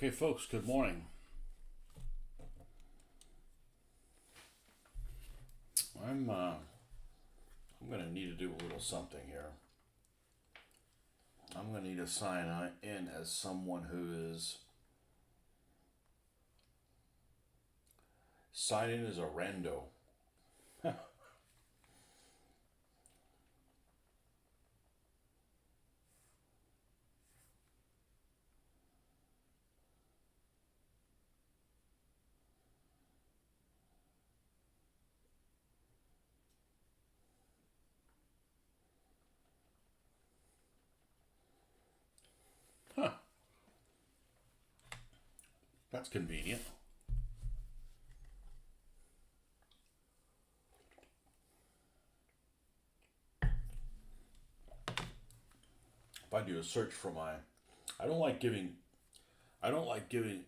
Okay, folks, good morning. I'm going to need to do a little something here. I'm going to need to sign in as someone who is sign in as a rando. Huh, that's convenient. If I do a search for my, I don't like giving, I don't like giving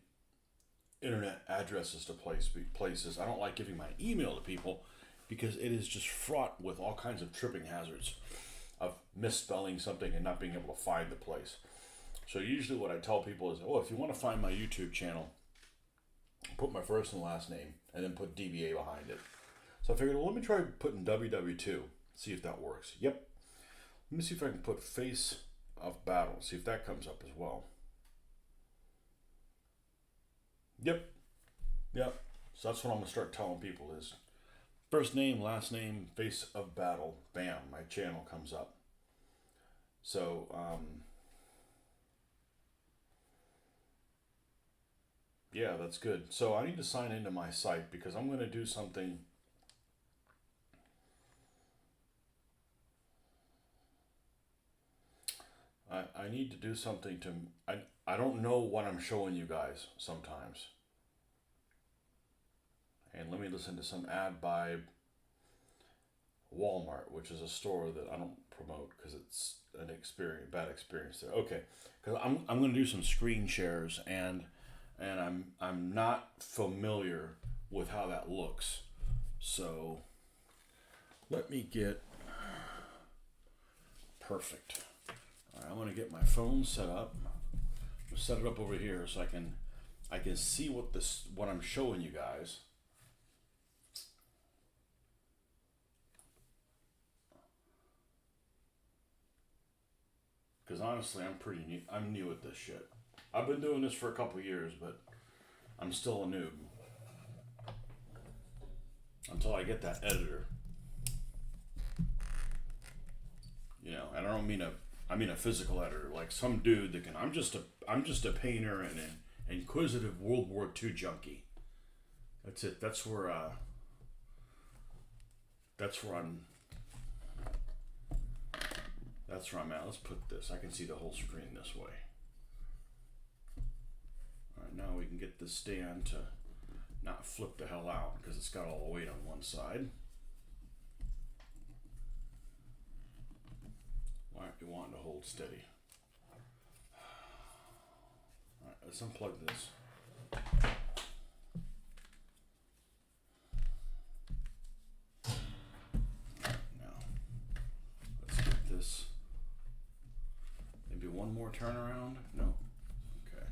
internet addresses to places. I don't like giving my email to people because it is just fraught with all kinds of tripping hazards of misspelling something and not being able to find the place. So usually what I tell people is, oh, if you want to find my YouTube channel, put my first and last name and then put DBA behind it. So I figured, well, let me try putting www, see if that works. Yep. Let me see if I can put face of battle, see if that comes up as well. Yep. So that's what I'm going to start telling people is first name, last name, face of battle. Bam, my channel comes up. So, yeah, that's good. So I need to sign into my site because I'm going to do something. I need to do something to, I don't know what I'm showing you guys sometimes. And let me listen to some ad by Walmart, which is a store that I don't promote because it's an bad experience there. Okay, because I'm going to do some screen shares and I'm not familiar with how that looks. So let me get perfect. All right, I'm going to get my phone set up. I'm set it up over here so I can see what I'm showing you guys. Because honestly, I'm new at this shit. I've been doing this for a couple years, but I'm still a noob. Until I get that editor. You know, and I don't mean I mean a physical editor, like some dude that can. I'm just a painter and an inquisitive World War II junkie. That's it. That's where I'm. That's where I'm at. Let's put this. I can see the whole screen this way. All right, now we can get this stand to not flip the hell out because it's got all the weight on one side. Why aren't you wanting to hold steady? All right, let's unplug this. Now, let's get this. Maybe one more turnaround? No. Okay.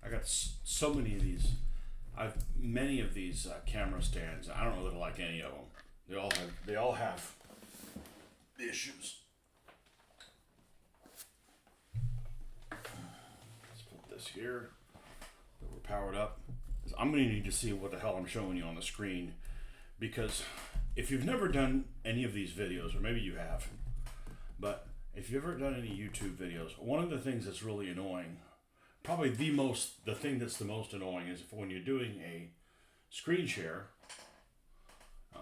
I got so many of these. Many of these camera stands. I don't really like any of them. They all have issues. Let's put this here. We're powered up. I'm going to need to see what the hell I'm showing you on the screen, because if you've never done any of these videos, or maybe you have, but if you've ever done any YouTube videos, one of the things that's really annoying, probably the thing that's the most annoying is when you're doing a screen share.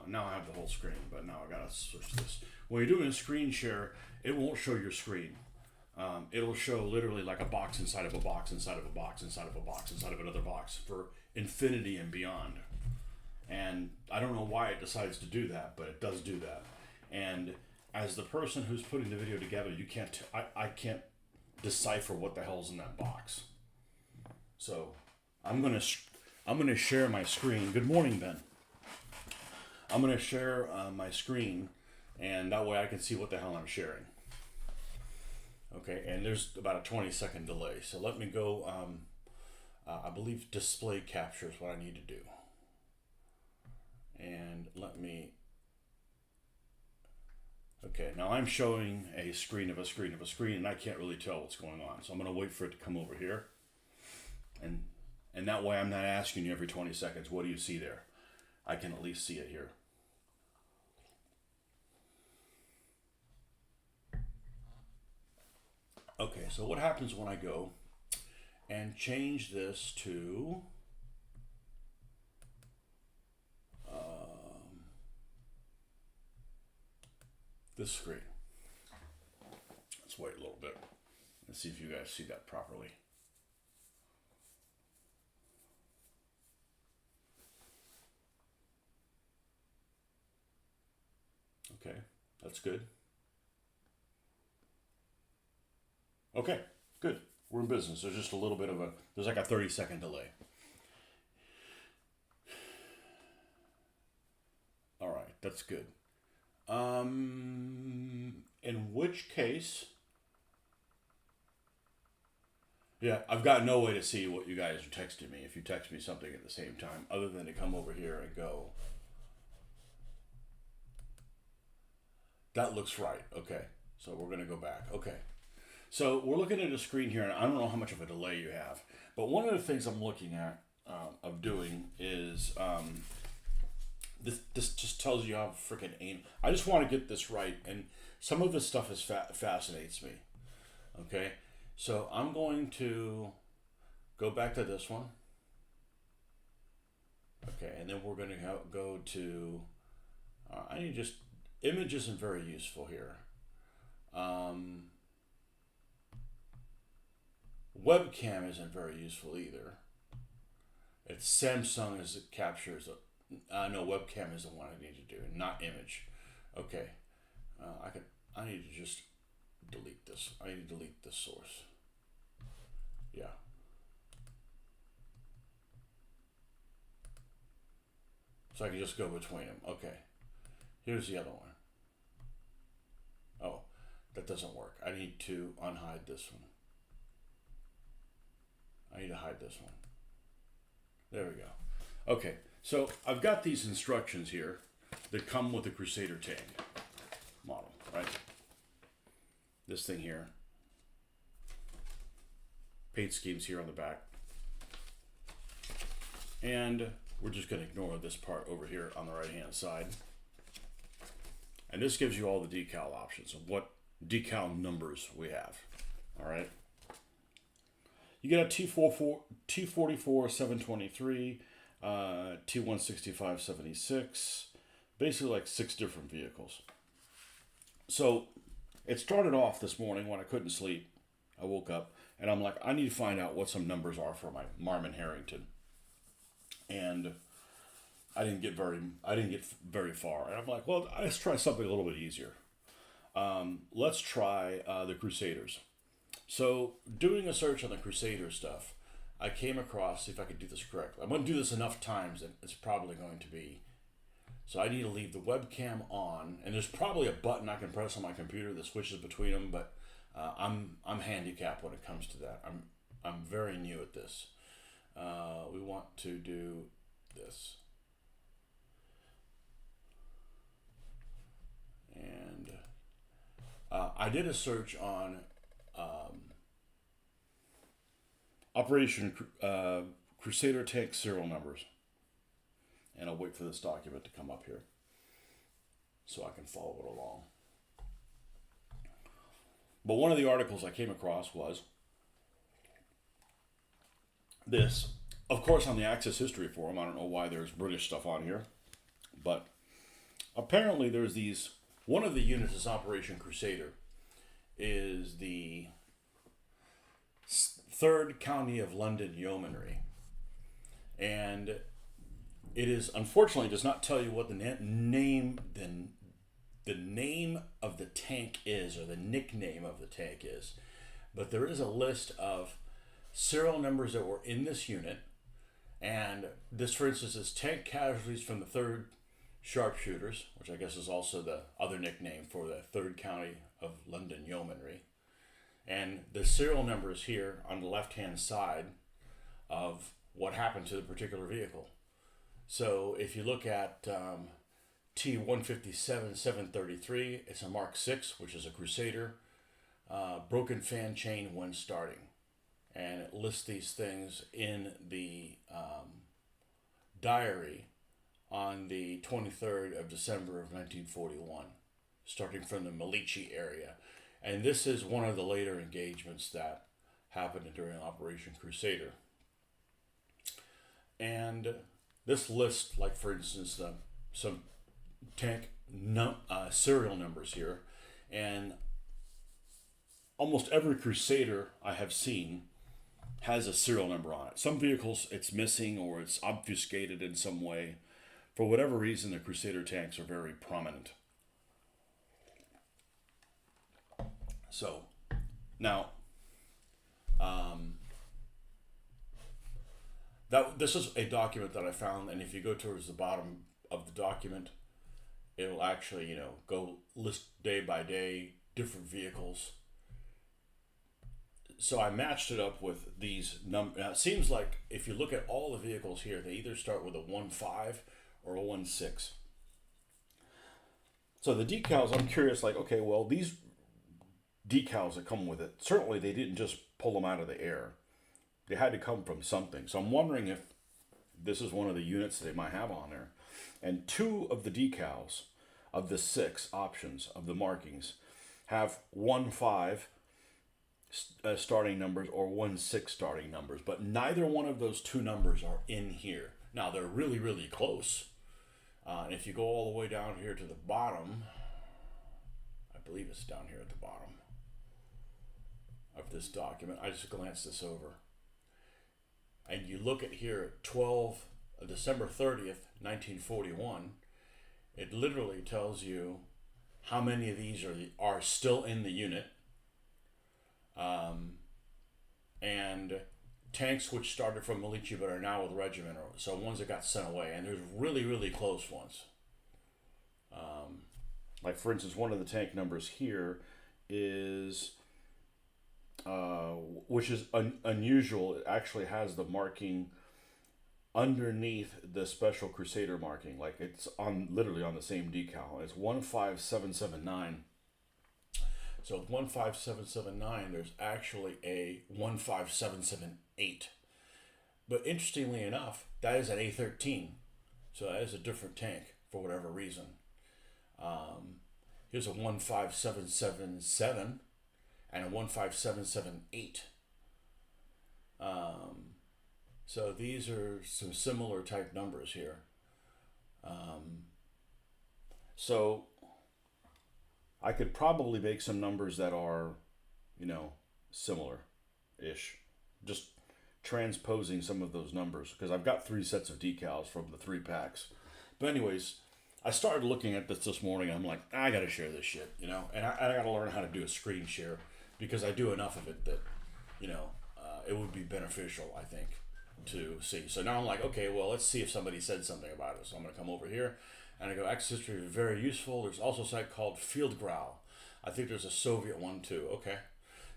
Now I have the whole screen, but now I gotta switch this. When you're doing a screen share, it won't show your screen. It'll show literally like a box inside of a box inside of a box inside of a box inside of another box for infinity and beyond. And I don't know why it decides to do that, but it does do that. And as the person who's putting the video together, I can't decipher what the hell's in that box. So I'm gonna share my screen. Good morning, Ben. I'm gonna share my screen, and that way I can see what the hell I'm sharing. Okay, and there's about a 20-second delay. So let me go I believe display capture is what I need to do. And let me, okay, now I'm showing a screen of a screen of a screen, and I can't really tell what's going on. So I'm going to wait for it to come over here. And that way I'm not asking you every 20 seconds, what do you see there? I can at least see it here. Okay, so what happens when I go and change this to this screen? Let's wait a little bit. Let's see if you guys see that properly. Okay, that's good. Okay, good. We're in business. There's just a little bit of there's like a 30-second delay. All right, that's good. In which case, yeah, I've got no way to see what you guys are texting me if you text me something at the same time, other than to come over here and go, that looks right. Okay, so we're gonna go back. Okay. So we're looking at a screen here, and I don't know how much of a delay you have, but one of the things I'm looking at of doing is this just tells you how freaking aim. I just want to get this right, and some of this stuff fascinates me. Okay, so I'm going to go back to this one. Okay, and then we're going to go to. I need just image isn't very useful here. Webcam isn't very useful either. It's Samsung as it captures a. No, webcam is the one I need to do, not image. Okay, I need to just delete this. I need to delete this source. Yeah. So I can just go between them. Okay. Here's the other one. Oh, that doesn't work. I need to unhide this one. I need to hide this one. There we go. Okay, so I've got these instructions here that come with the Crusader tank model, right? This thing here. Paint schemes here on the back. And we're just going to ignore this part over here on the right hand side. And this gives you all the decal options of what decal numbers we have. All right. You get a T44 723, T165 76, basically like 6 different vehicles. So it started off this morning when I couldn't sleep. I woke up and I'm like, I need to find out what some numbers are for my Marmon Harrington. And I didn't get very far. And I'm like, well, let's try something a little bit easier. Let's try the Crusaders. So doing a search on the Crusader stuff, I came across, see if I could do this correctly. I'm going to do this enough times that it's probably going to be. So I need to leave the webcam on, and there's probably a button I can press on my computer that switches between them, but I'm handicapped when it comes to that. I'm very new at this. We want to do this. And I did a search on Operation Crusader tank serial numbers. And I'll wait for this document to come up here so I can follow it along. But one of the articles I came across was this. Of course, on the Access History Forum, I don't know why there's British stuff on here, but apparently there's these. One of the units is Operation Crusader, is the 3rd County of London Yeomanry. And it is, unfortunately, does not tell you what the name of the tank is, or the nickname of the tank is. But there is a list of serial numbers that were in this unit. And this, for instance, is tank casualties from the 3rd Sharpshooters, which I guess is also the other nickname for the 3rd County of London Yeomanry. And the serial number is here on the left-hand side of what happened to the particular vehicle. So if you look at T-157-733, it's a Mark 6, which is a Crusader, broken fan chain when starting. And it lists these things in the diary on the 23rd of December of 1941, starting from the Malici area. And this is one of the later engagements that happened during Operation Crusader. And this lists, like for instance, some tank serial numbers here. And almost every Crusader I have seen has a serial number on it. Some vehicles it's missing or it's obfuscated in some way. For whatever reason, the Crusader tanks are very prominent. So, now, this is a document that I found, and if you go towards the bottom of the document, it'll actually, go list day by day different vehicles. So I matched it up with these numbers. Now it seems like if you look at all the vehicles here, they either start with a 1.5 or a 1.6. So the decals, I'm curious, like, okay, well, these decals that come with it, certainly they didn't just pull them out of the air. They had to come from something. So I'm wondering if this is one of the units they might have on there. And 2 of the decals of the 6 options of the markings have 1.5 starting numbers or 1.6 starting numbers, but neither one of those 2 numbers are in here. Now they're really, really close. And if you go all the way down here to the bottom, I believe it's down here at the bottom of this document. I just glanced this over. And you look at here, December 30th, 1941, it literally tells you how many of these are still in the unit. And tanks which started from Malici but are now with the regiment, so ones that got sent away, and there's really, really close ones. Like for instance, one of the tank numbers here is, which is unusual. It actually has the marking underneath the special Crusader marking, like it's literally on the same decal. It's 15779. So with 15779, there's actually a 15778. But interestingly enough, that is an A13. So that is a different tank for whatever reason. Here's a 15777 and a 15778. So these are some similar type numbers here. So I could probably make some numbers that are, similar-ish. Just transposing some of those numbers, because I've got 3 sets of decals from the 3 packs. But anyways, I started looking at this morning, and I'm like, I got to share this shit, and I got to learn how to do a screen share, because I do enough of it that, it would be beneficial, I think, to see. So now I'm like, okay, well, let's see if somebody said something about it. So I'm going to come over here. And I go, Axis history is very useful. There's also a site called Field Growl. I think there's a Soviet one too. Okay.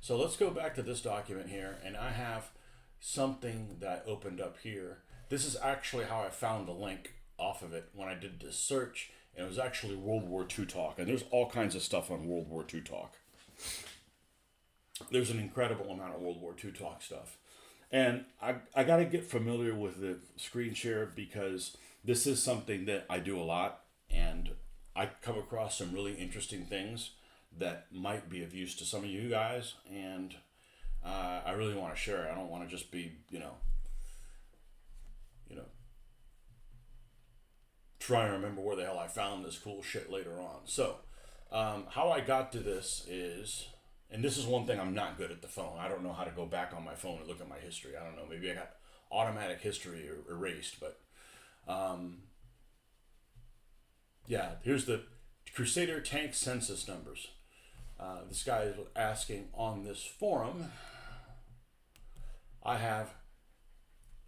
So let's go back to this document here. And I have something that I opened up here. This is actually how I found the link off of it when I did this search. And it was actually World War II talk. And there's all kinds of stuff on World War II talk. There's an incredible amount of World War II talk stuff. And I got to get familiar with the screen share, because this is something that I do a lot, and I come across some really interesting things that might be of use to some of you guys, and I really want to share it. I don't want to just be, trying to remember where the hell I found this cool shit later on. So, how I got to this is, and this is one thing I'm not good at the phone. I don't know how to go back on my phone and look at my history. I don't know. Maybe I got automatic history erased, but yeah, here's the Crusader tank census numbers. This guy is asking on this forum. I have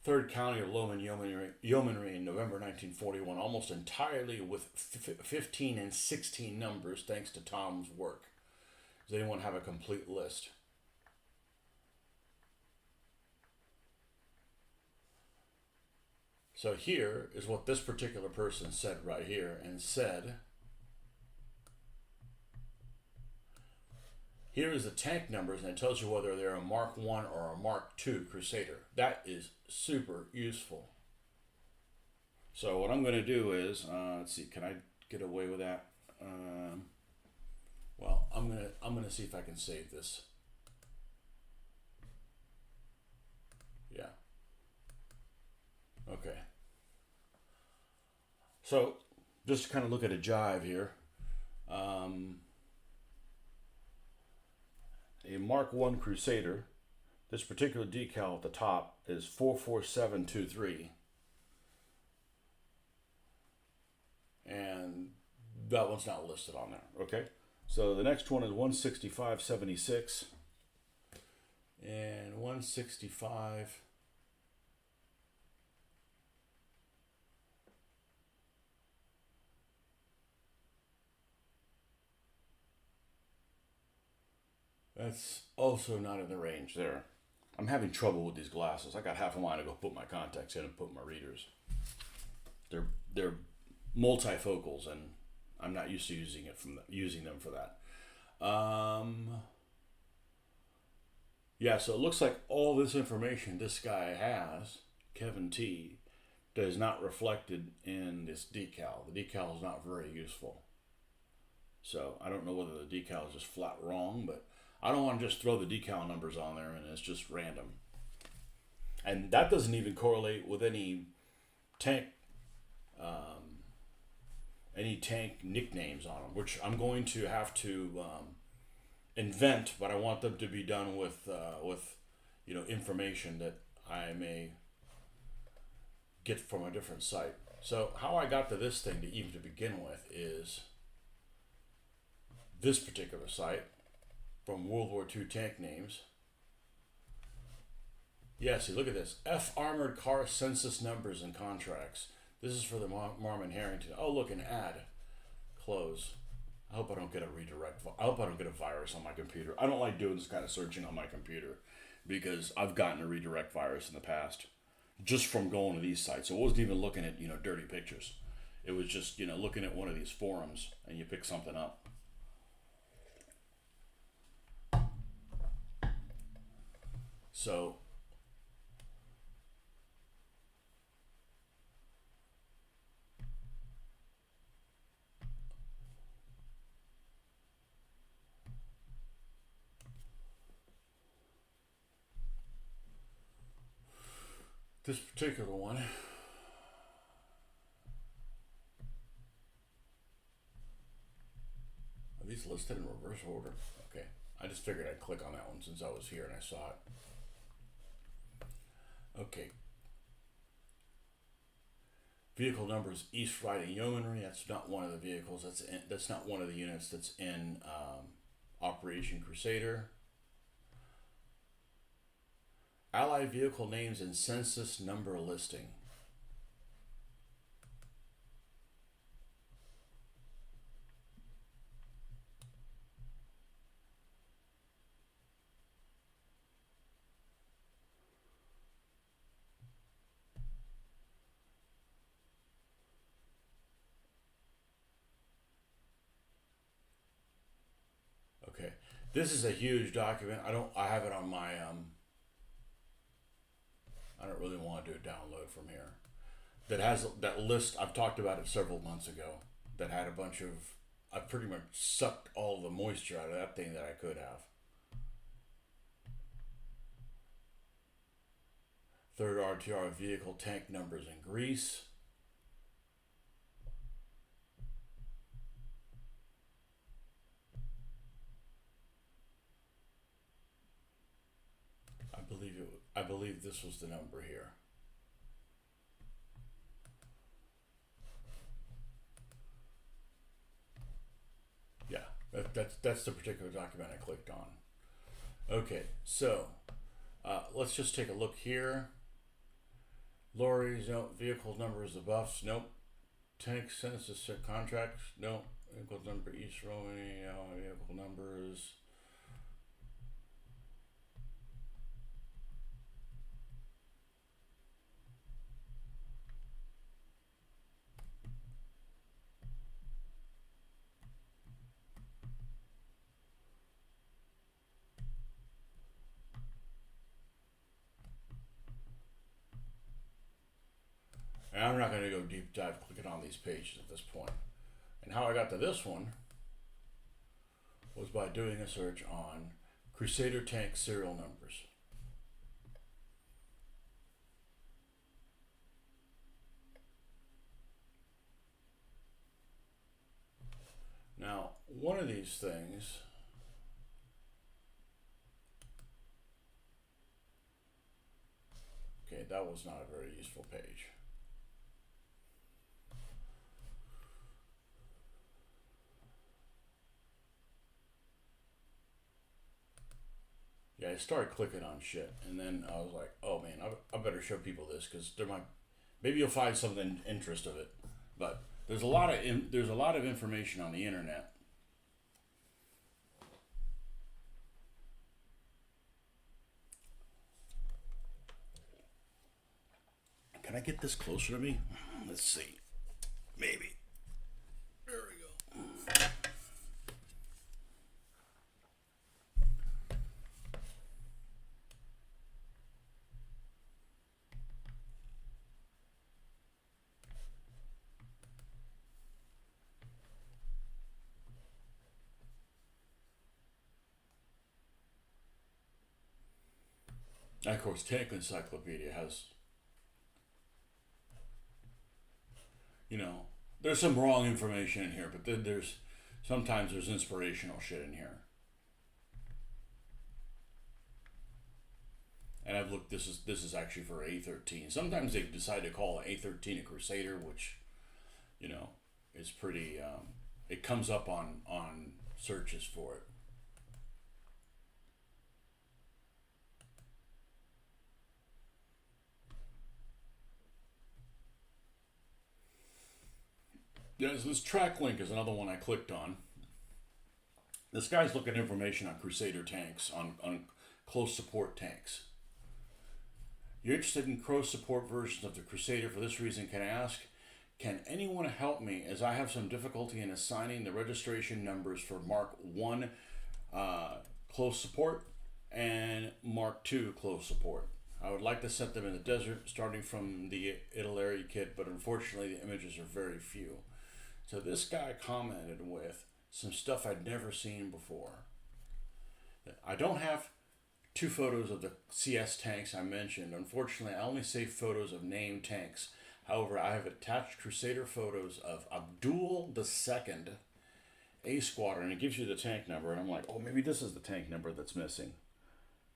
3rd County of Lowman Yeomanry in November 1941, almost entirely with 15 and 16 numbers, thanks to Tom's work. Does anyone have a complete list? So here is what this particular person said right here, and said, here is the tank numbers, and it tells you whether they're a Mark 1 or a Mark 2 Crusader. That is super useful. So what I'm going to do is, let's see, can I get away with that? Well, I'm gonna see if I can save this. Yeah. Okay. So just to kind of look at a jive here. A Mark 1 Crusader, this particular decal at the top is 44723. And that one's not listed on there, okay? So the next one is 165.76 and 165. That's also not in the range there. I'm having trouble with these glasses. I got half a mind to go put my contacts in and put my readers. They're multifocals, and I'm not used to using them for that. Yeah, so it looks like all this information this guy has, Kevin T, is not reflected in this decal. The decal is not very useful. So I don't know whether the decal is just flat wrong, but I don't want to just throw the decal numbers on there and it's just random. And that doesn't even correlate with any tank nicknames on them, which I'm going to have to invent, but I want them to be done with information that I may get from a different site. So how I got to this thing to even to begin with is this particular site from World War II tank names. Yeah, see, look at this. F Armored Car Census Numbers and Contracts. This is for the Marmon Harrington. Oh, look, an ad. Close. I hope I don't get a redirect. I hope I don't get a virus on my computer. I don't like doing this kind of searching on my computer because I've gotten a redirect virus in the past just from going to these sites. So I wasn't even looking at, dirty pictures. It was just, looking at one of these forums and you pick something up. So this particular one, are these listed in reverse order? Okay, I just figured I'd click on that one since I was here and I saw it. Okay. Vehicle numbers East Riding Yeomanry. That's not one of the vehicles. That's not one of the units that's in Operation Crusader. Allied vehicle names and census number listing. Okay, this is a huge document. I have it on my I don't really want to do a download from here. That has that list. I've talked about it several months ago. That had a bunch of. I pretty much sucked all the moisture out of that thing that I could have. Third RTR vehicle tank numbers in Greece. I believe this was the number here. Yeah, that's the particular document I clicked on. Okay, so let's just take a look here. Lorries, no. Vehicle numbers, the buffs, nope. Tank census contracts, nope. Vehicle number East Romani, vehicle numbers. And I'm not going to go deep dive clicking on these pages at this point. And how I got to this one was by doing a search on Crusader tank serial numbers. Now, one of these things, okay, that was not a very useful page. Yeah, I started clicking on shit, and then I was like, "Oh man, I better show people this because there might, maybe you'll find something interest of it." But there's a lot of information on the internet. Can I get this closer to me? Let's see, maybe. There we go. And of course, Tank Encyclopedia has, there's some wrong information in here, but then sometimes there's inspirational shit in here. And I've looked. This is actually for A13. Sometimes they decide to call A13 a Crusader, which, is pretty. It comes up on searches for it. This track link is another one I clicked on. This guy's looking at information on Crusader tanks, on close support tanks. You're interested in close support versions of the Crusader. For this reason, can anyone help me as I have some difficulty in assigning the registration numbers for Mark 1 close support and Mark 2 close support. I would like to set them in the desert starting from the Italy kit, but unfortunately the images are very few. So this guy commented with some stuff I'd never seen before. I don't have 2 photos of the CS tanks I mentioned. Unfortunately, I only save photos of named tanks. However, I have attached Crusader photos of Abdul II A Squadron. It gives you the tank number, and I'm like, oh, maybe this is the tank number that's missing,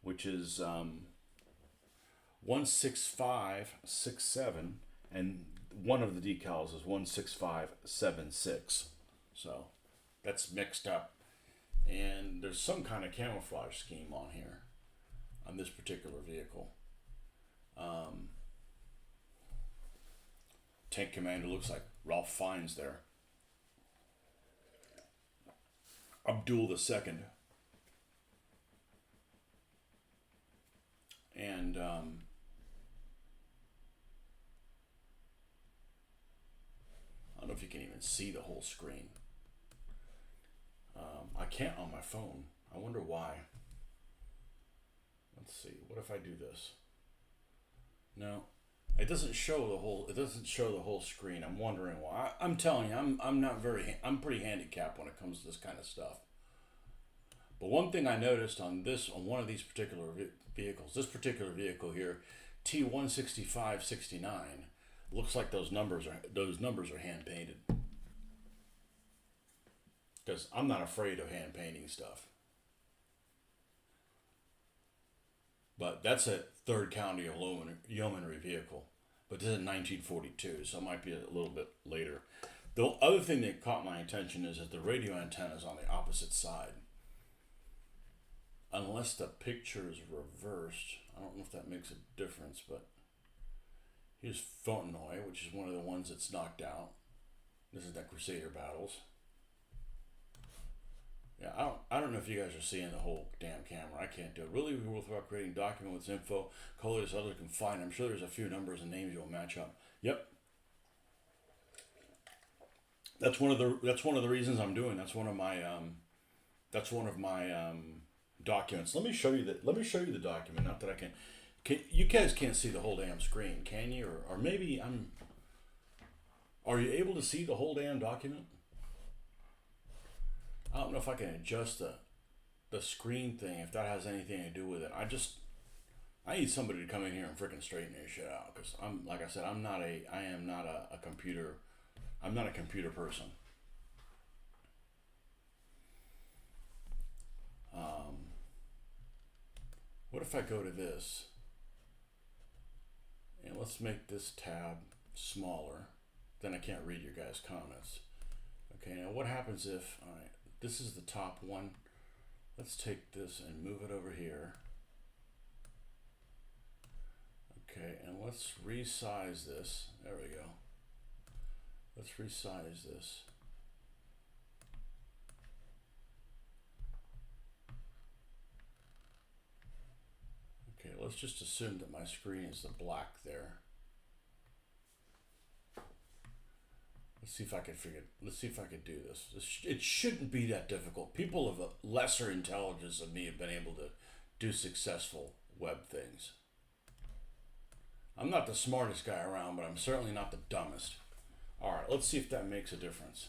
which is 16567, and one of the decals is 16576. So that's mixed up, and there's some kind of camouflage scheme on here on this particular vehicle. Tank commander looks like Ralph Fiennes there. Abdul II. And I don't know if you can even see the whole screen. I can't on my phone. I wonder why. Let's see. What if I do this? No, it doesn't show the whole. It doesn't show the whole screen. I'm wondering why. I'm telling you, I'm pretty handicapped when it comes to this kind of stuff. But one thing I noticed on one of these particular vehicles, this particular vehicle here, T16569, looks like those numbers are hand painted. Because I'm not afraid of hand painting stuff. But that's a 3rd County of Yeomanry vehicle. But this is 1942, so it might be a little bit later. The other thing that caught my attention is that the radio antenna is on the opposite side. Unless the picture is reversed. I don't know if that makes a difference, but here's Fontenoy, which is one of the ones that's knocked out. This is the Crusader battles. Yeah, I don't know if you guys are seeing the whole damn camera. I can't do it. Really, we're worthwhile creating a document with info, colors others can find. I'm sure there's a few numbers and names you'll match up. Yep. That's one of the reasons I'm doing. That's one of my documents. Let me show you the document. Not that I can. You guys can't see the whole damn screen, can you? Or maybe I'm Are you able to see the whole damn document? I don't know if I can adjust the screen thing, if that has anything to do with it. I need somebody to come in here and freaking straighten this shit out, because like I said, I am not a computer. I'm not a computer person. What if I go to this and let's make this tab smaller? Then I can't read your guys' comments. Okay, now what happens if, all right, this is the top one. Let's take this and move it over here. Okay, and let's resize this. There we go. Let's resize this. Okay, let's just assume that my screen is the black there. Let's see if I could do this. It shouldn't be that difficult. People of a lesser intelligence than me have been able to do successful web things. I'm not the smartest guy around, but I'm certainly not the dumbest. All right, let's see if that makes a difference.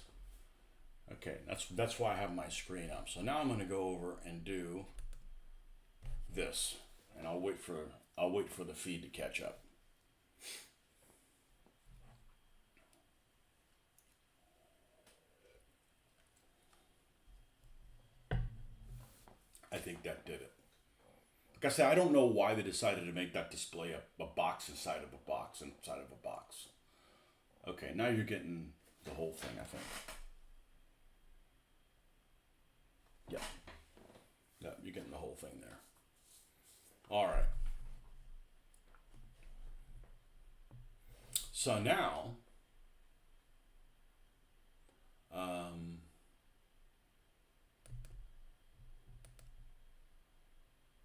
Okay, that's why I have my screen up. So now I'm going to go over and do this, and I'll wait for the feed to catch up. I think that did it. Like I said, I don't know why they decided to make that display a box inside of a box inside of a box. Okay, now you're getting the whole thing, I think. Yeah. Yeah, you're getting the whole thing there. All right. So now,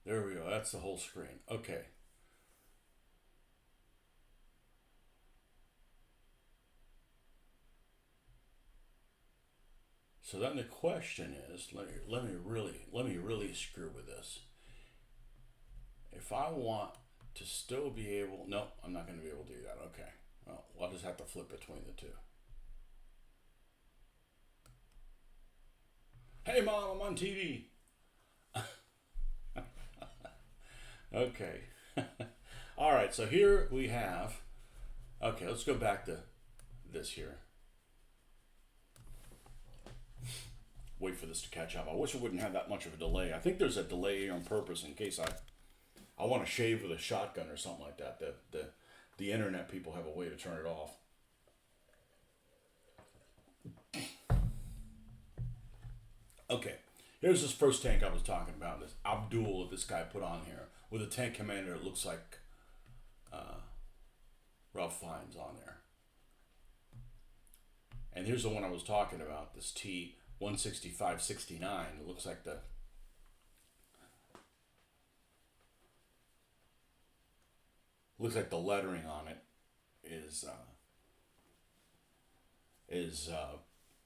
there we go. That's the whole screen. Okay. So then the question is, let me really screw with this. If I want to still be able, no, I'm not going to be able to do that. Okay. Well, I'll just have to flip between the two. Hey Mom, I'm on TV. Okay. All right, so here we have, okay, let's go back to this here. Wait for this to catch up. I wish it wouldn't have that much of a delay. I think there's a delay here on purpose in case I want to shave with a shotgun or something like that. The internet people have a way to turn it off. Okay, here's this first tank I was talking about, this Abdul that this guy put on here, with a tank commander that looks like Ralph Fiennes on there. And here's the one I was talking about, this T-165-69. It looks like the lettering on it is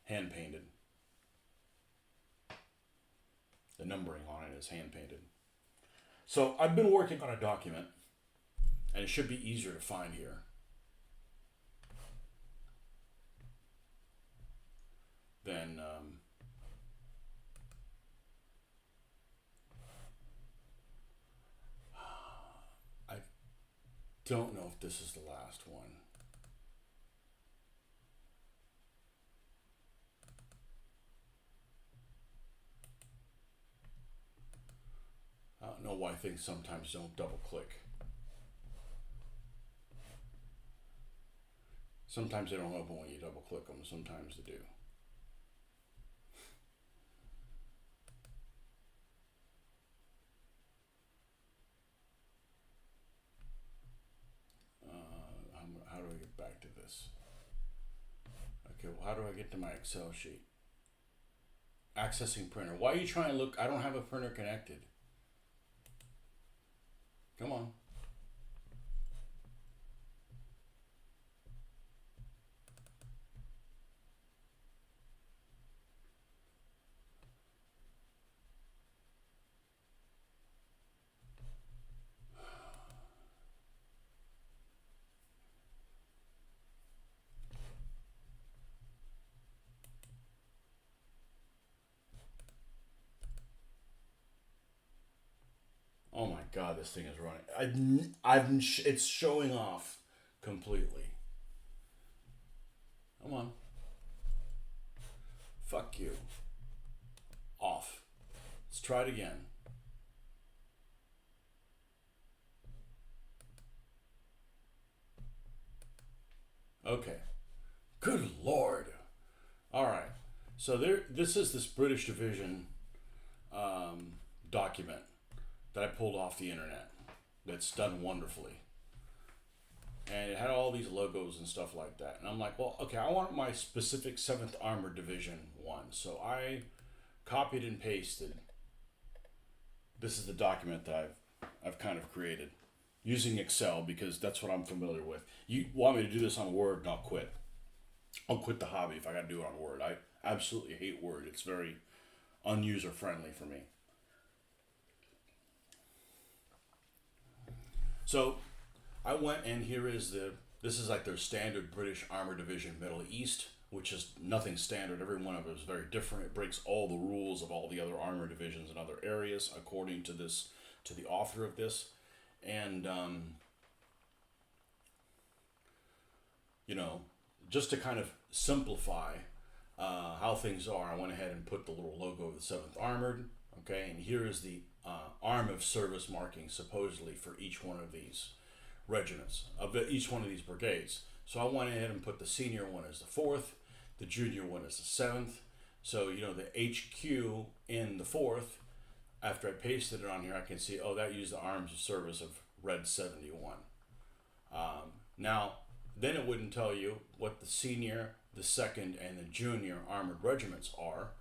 hand painted. The numbering on it is hand painted. So I've been working on a document, and it should be easier to find here. Then I don't know if this is the last one. I don't know why things sometimes don't double click. Sometimes they don't open when you double click them, sometimes they do. How do I get back to this? Okay, well, how do I get to my Excel sheet? Accessing printer. Why are you trying to look? I don't have a printer connected. Come on. this thing is running. It's showing off completely. Come on. Fuck you. Off. Let's try it again. Okay. Good Lord. All right. So this is this British division document that I pulled off the internet. That's done wonderfully. And it had all these logos and stuff like that. And I'm like, well, okay, I want my specific 7th Armored Division one. So I copied and pasted. This is the document that I've kind of created using Excel because that's what I'm familiar with. You want me to do this on Word and I'll quit. I'll quit the hobby if I got to do it on Word. I absolutely hate Word. It's very unuser friendly for me. So I went and here is this is like their standard British Armored Division Middle East, which is nothing standard. Every one of it is very different. It breaks all the rules of all the other armored divisions in other areas according to the author of this. And just to kind of simplify how things are, I went ahead and put the little logo of the 7th Armored. Okay, and here is the arm of service marking supposedly for each one of these regiments, of each one of these brigades. So I went ahead and put the senior one as the 4th, the junior one as the 7th. So, the HQ in the 4th, after I pasted it on here, I can see, that used the arms of service of Red 71. Now, then it wouldn't tell you what the senior, the 2nd, and the junior armored regiments are,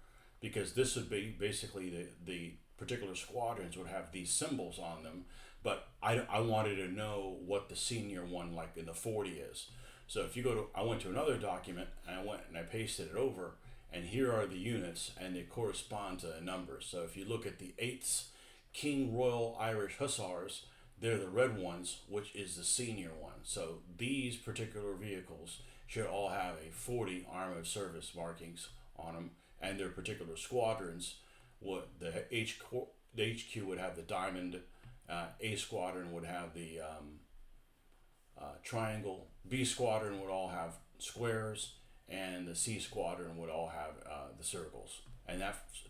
because this would be basically the particular squadrons would have these symbols on them, but I wanted to know what the senior one, like in the 40, is. So if you go to, I went to another document, and I pasted it over, and here are the units, and they correspond to the numbers. So if you look at the 8th King Royal Irish Hussars, they're the red ones, which is the senior one. So these particular vehicles should all have a 40 arm of service markings on them, and their particular squadrons, the HQ would have the diamond, A squadron would have the triangle, B squadron would all have squares, and the C squadron would all have the circles. And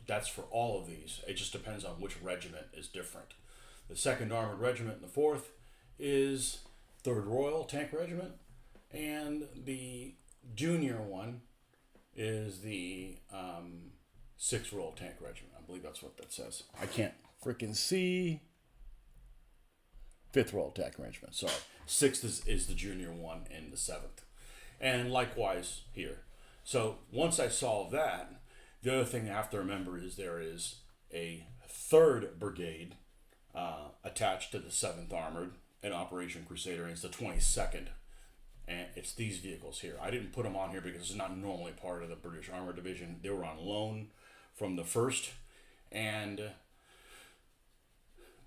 that's for all of these. It just depends on which regiment is different. The 2nd Armored Regiment in the 4th is 3rd Royal Tank Regiment, and the junior one is the 6th Royal Tank Regiment. I believe that's what that says. I can't freaking see. 5th Royal Tank Regiment, sorry. 6th is the junior one in the 7th. And likewise here. So once I solve that, the other thing I have to remember is there is a 3rd Brigade attached to the 7th Armored in Operation Crusader, and it's the 22nd. And it's these vehicles here. I didn't put them on here because it's not normally part of the British Armored Division. They were on loan from the 1st. And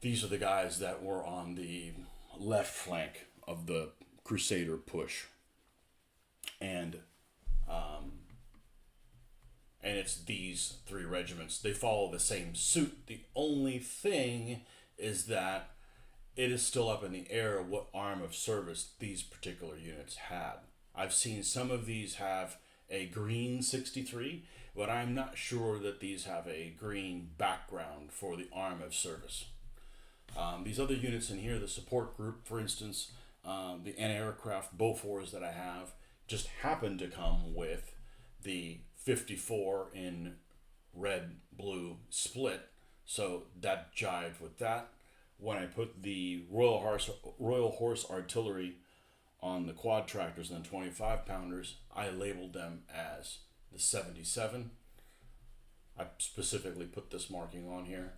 these are the guys that were on the left flank of the Crusader push. And it's these 3 regiments. They follow the same suit. The only thing is that it is still up in the air what arm of service these particular units had. I've seen some of these have a green 63, but I'm not sure that these have a green background for the arm of service. These other units in here, the support group, for instance, the anti-aircraft Bofors that I have, just happen to come with the 54 in red-blue split, so that jived with that. When I put the Royal Horse Artillery on the quad tractors and the 25 pounders, I labeled them as the 77. I specifically put this marking on here.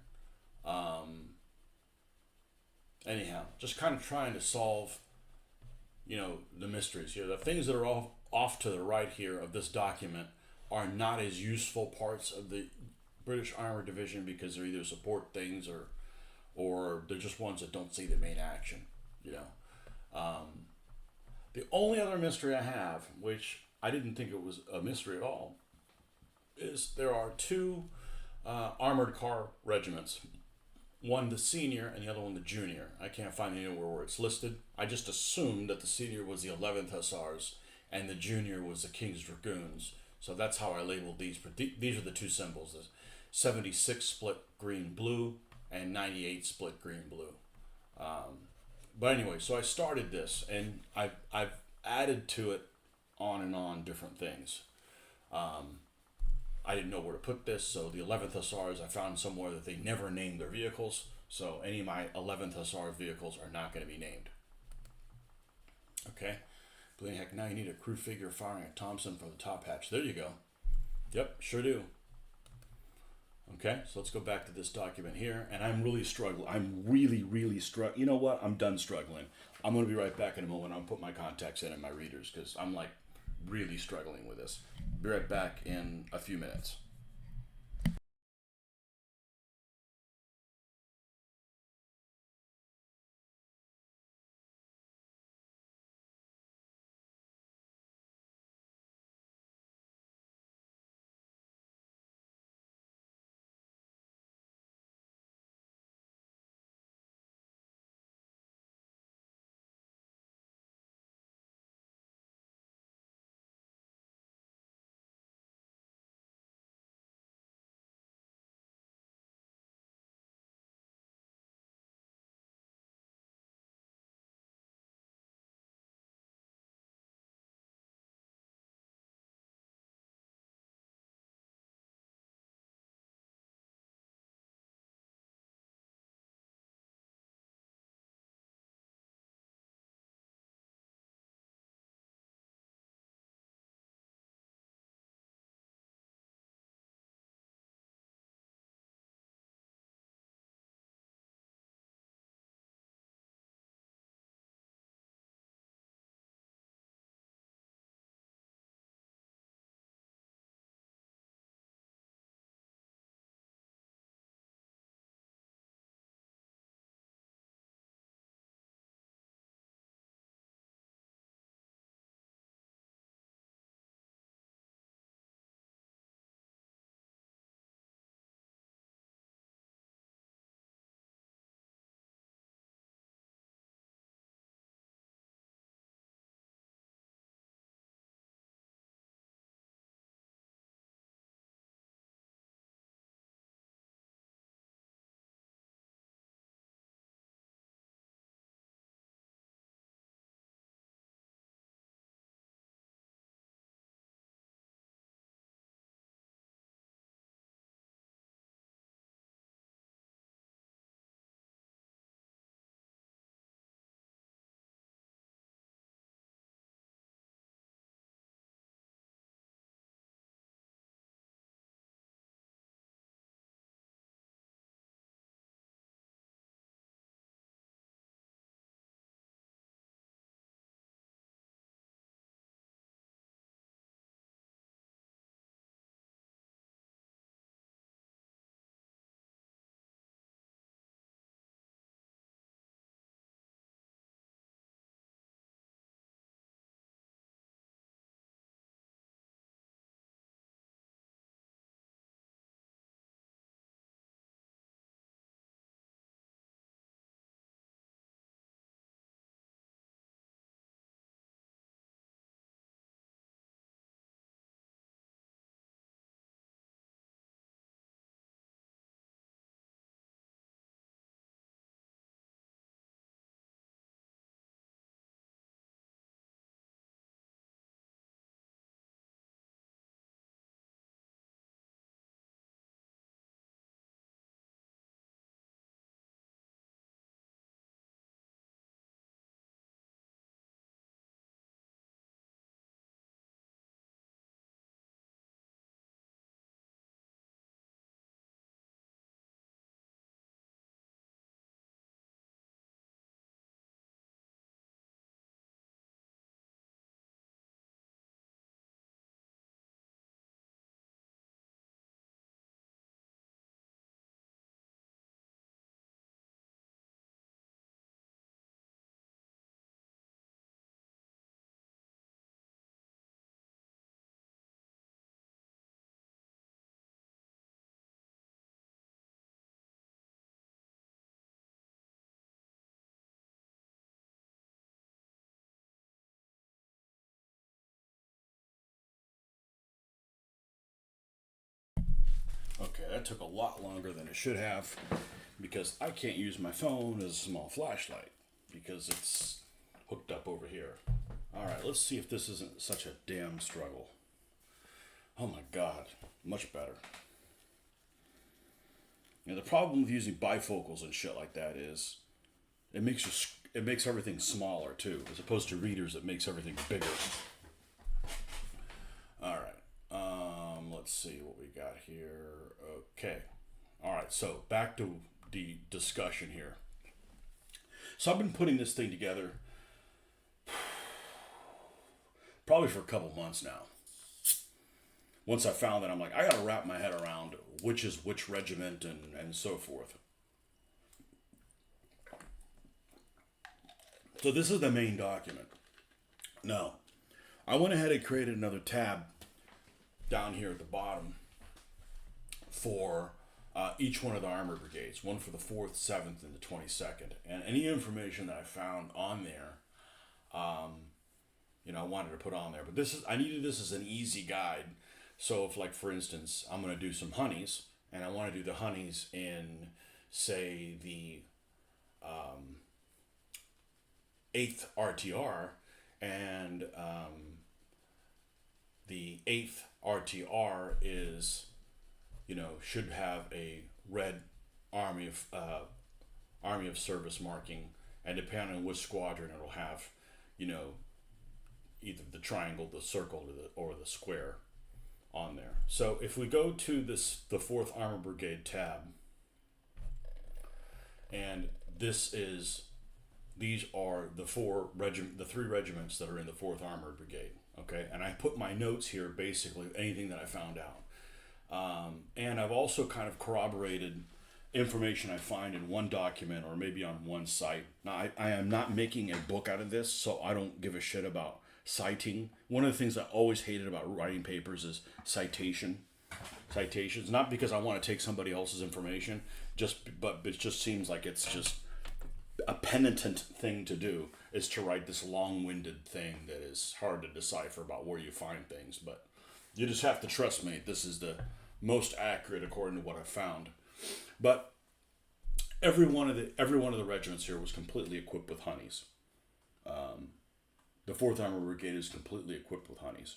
Anyhow, just kind of trying to solve, the mysteries here. The things that are off to the right here of this document are not as useful parts of the British Armored Division because they're either support things or they're just ones that don't see the main action, The only other mystery I have, which I didn't think it was a mystery at all, is there are 2 armored car regiments One the senior and the other one the junior. I can't find anywhere where it's listed. I just assumed that the senior was the 11th Hussars and the junior was the King's Dragoons. So that's how I labeled these. But these are the two symbols: the 76 split green blue and 98 split green blue. But anyway, so I started this, and I've added to it on and on different things. I didn't know where to put this, so the 11th Hussars, I found somewhere that they never named their vehicles, so any of my 11th Hussars vehicles are not going to be named. Okay, but heck, now you need a crew figure firing a Thompson for the top hatch. There you go. Yep, sure do. Okay, so let's go back to this document here, and I'm really struggling. I'm really struggling. You know what? I'm done struggling. I'm going to be right back in a moment. I'll put my contacts in and my readers because I'm like really struggling with this. Be right back in a few minutes. that took a lot longer than it should have because I can't use my phone as a small flashlight because it's hooked up over here. All right, let's see if this isn't such a damn struggle. Oh my God, much better. You know, the problem with using bifocals and shit like that is it makes everything smaller too, as opposed to readers that makes everything bigger. All right. Let's see what we got here. Okay. All right. So back to the discussion here. So I've been putting this thing together probably for a couple months now. Once I found that, I'm like, I got to wrap my head around which is which regiment and so forth. So this is the main document. Now, I went ahead and created another tab down here at the bottom for each one of the armor brigades, one for the 4th, 7th, and the 22nd. And any information that I found on there, I wanted to put on there. But I needed this as an easy guide. So if, like, for instance, I'm going to do some honeys, and I want to do the honeys in, say, the 8th RTR, and the 8th RTR is, should have a red Army of Service marking, and depending on which squadron, it'll have, either the triangle, the circle, or the square on there. So if we go to the 4th Armor Brigade tab, and these are the 3 regiments that are in the 4th Armored Brigade. Okay, and I put my notes here, basically anything that I found out. And I've also kind of corroborated information I find in one document or maybe on one site. Now, I am not making a book out of this, so I don't give a shit about citing. One of the things I always hated about writing papers is citations. Not because I want to take somebody else's information, but it just seems like it's just a penitent thing to do, is to write this long-winded thing that is hard to decipher about where you find things. But you just have to trust me. This is the most accurate according to what I found. But every one of the regiments here was completely equipped with honeys. The 4th Armored Brigade is completely equipped with honeys.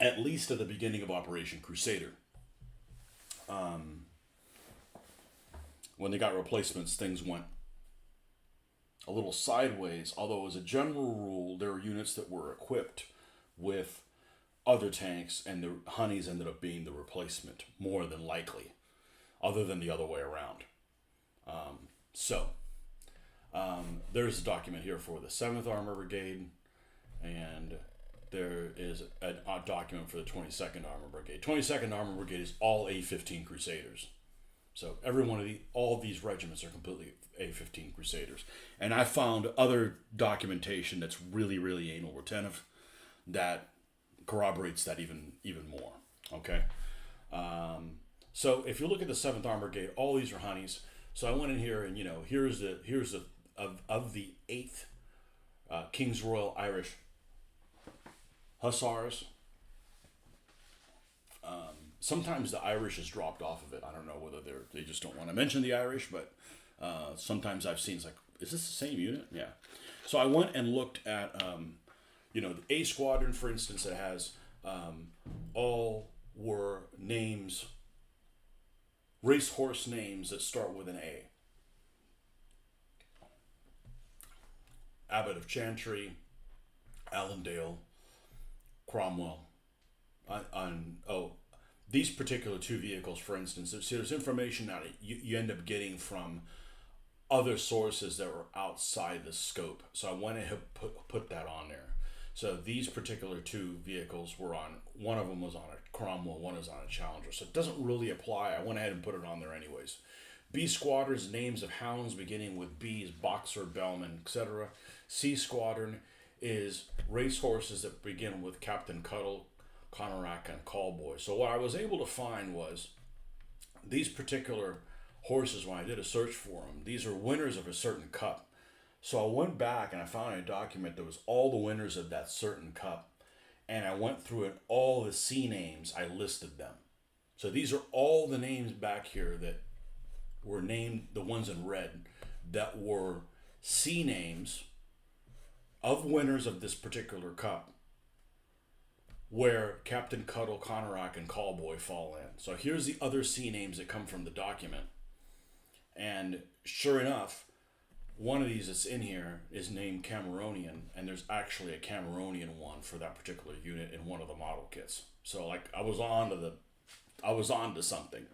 At least at the beginning of Operation Crusader. When they got replacements, things went a little sideways. Although as a general rule, there were units that were equipped with other tanks, and the honeys ended up being the replacement, more than likely, other than the other way around. There's a document here for the 7th Armor Brigade, and there is a document for the 22nd Armor Brigade. 22nd Armor Brigade is all A-15 Crusaders. So all these regiments are completely A-15 Crusaders. And I found other documentation that's really, really anal retentive that corroborates that even more. Okay? So if you look at the 7th Armor Brigade, all these are honeys. So I went in here and, here's the of the 8th King's Royal Irish Hussars. Sometimes the Irish is dropped off of it. I don't know whether they just don't want to mention the Irish, but sometimes I've seen, it's like, is this the same unit? Yeah. So I went and looked at, the A Squadron, for instance, that has all were names, racehorse names that start with an A. Abbot of Chantry, Allendale, Cromwell. These particular 2 vehicles, for instance, there's information that you end up getting from other sources that were outside the scope. So I went ahead and put that on there. So these particular 2 vehicles were on, one of them was on a Cromwell, one is on a Challenger. So it doesn't really apply. I went ahead and put it on there anyways. B Squadron's names of hounds beginning with B's, Boxer, Bellman, etc. C Squadron is racehorses that begin with Captain Cuttle, Conorack, and Callboy. So what I was able to find was these particular horses, when I did a search for them, these are winners of a certain cup. So I went back and I found a document that was all the winners of that certain cup. and I went through it, all the C names, I listed them. So these are all the names back here that were named, the ones in red, that were C names of winners of this particular cup, where Captain Cuddle, Conorak, and Callboy fall in. So here's the other C names that come from the document. And sure enough, one of these that's in here is named Cameronian, and there's actually a Cameronian one for that particular unit in one of the model kits. So like I was on to something.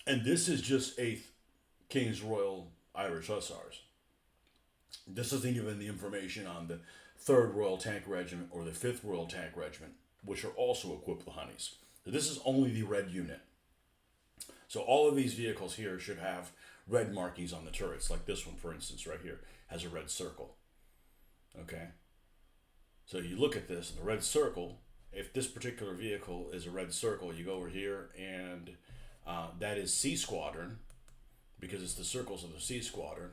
And this is just 8th King's Royal Irish Hussars. This isn't even the information on the 3rd Royal Tank Regiment or the 5th Royal Tank Regiment, which are also equipped with honeys. So this is only the red unit. So all of these vehicles here should have red markings on the turrets, like this one, for instance, right here, has a red circle. Okay? So you look at this, and the red circle, if this particular vehicle is a red circle, you go over here, and that is C Squadron, because it's the circles of the C Squadron.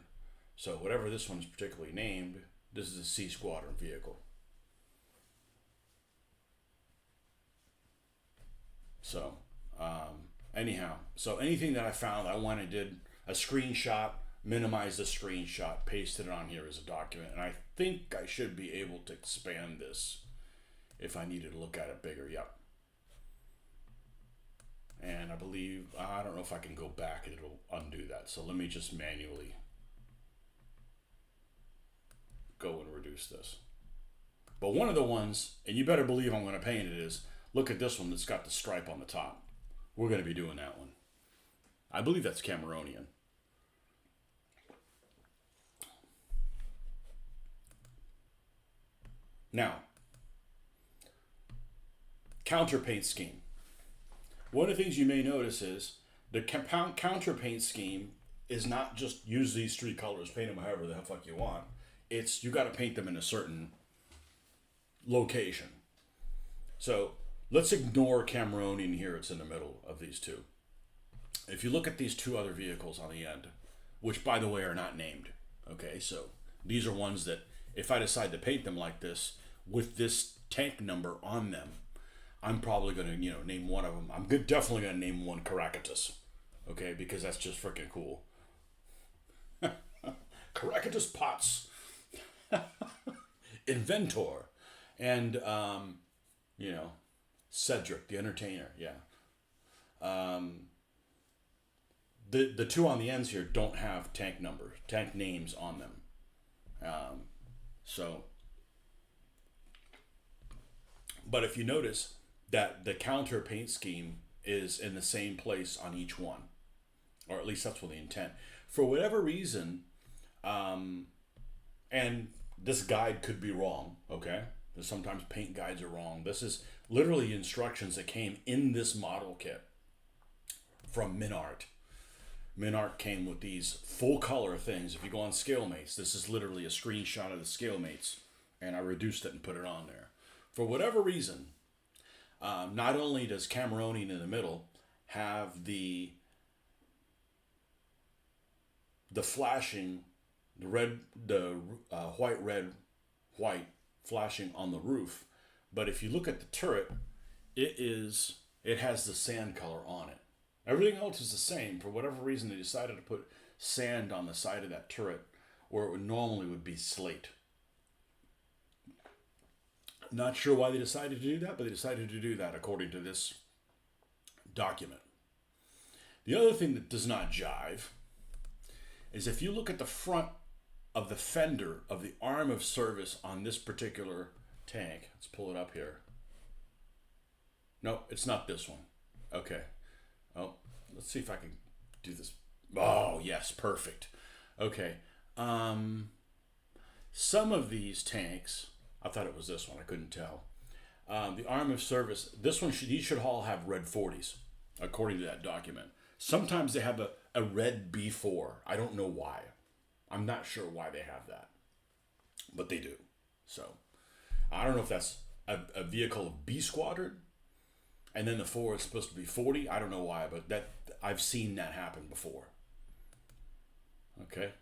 So whatever this one is particularly named, this is a C Squadron vehicle. So, anyhow, so anything that I found, I went and did a screenshot, minimized the screenshot, pasted it on here as a document, and I think I should be able to expand this if I needed to look at it bigger. Yep. And I believe, I don't know if I can go back and it'll undo that. So let me just manually go and reduce this. But one of the ones, and you better believe I'm going to paint it, is look at this one that's got the stripe on the top. We're going to be doing that one. I believe that's Cameronian. Now, counter paint scheme. One of the things you may notice is the counter paint scheme is not just use these 3 colors, paint them however the fuck you want. It's you got to paint them in a certain location. So let's ignore Cameronian here. It's in the middle of these two. If you look at these 2 other vehicles on the end, which by the way are not named, okay, so these are ones that if I decide to paint them like this with this tank number on them, I'm probably going to, name one of them. I'm definitely going to name one Caracatus, okay, because that's just freaking cool. Caracatus Potts. Inventor. And, Cedric, the Entertainer, yeah. The 2 on the ends here don't have tank names on them. But if you notice that the counter paint scheme is in the same place on each one, or at least that's what the intent. For whatever reason, and this guide could be wrong, okay? Because sometimes paint guides are wrong. This is literally instructions that came in this model kit from Minart. Minart came with these full color things. If you go on Scalemates, this is literally a screenshot of the Scalemates, and I reduced it and put it on there. For whatever reason, not only does Cameronian in the middle have the flashing, the red, the white, red, white flashing on the roof, but if you look at the turret, it has the sand color on it. Everything else is the same. For whatever reason, they decided to put sand on the side of that turret where it normally would be slate. Not sure why they decided to do that, but they decided to do that according to this document. The other thing that does not jive is if you look at the front of the fender of the arm of service on this particular tank. Let's pull it up here. No, it's not this one. Okay. Oh, let's see if I can do this. Oh, yes, perfect. Okay. Some of these tanks, I thought it was this one. I couldn't tell. The arm of service, these should all have red 40s, according to that document. Sometimes they have a red B4. I don't know why. I'm not sure why they have that, but they do. So I don't know if that's a vehicle of B Squadron, and then the 4 is supposed to be 40. I don't know why, but that I've seen that happen before. Okay.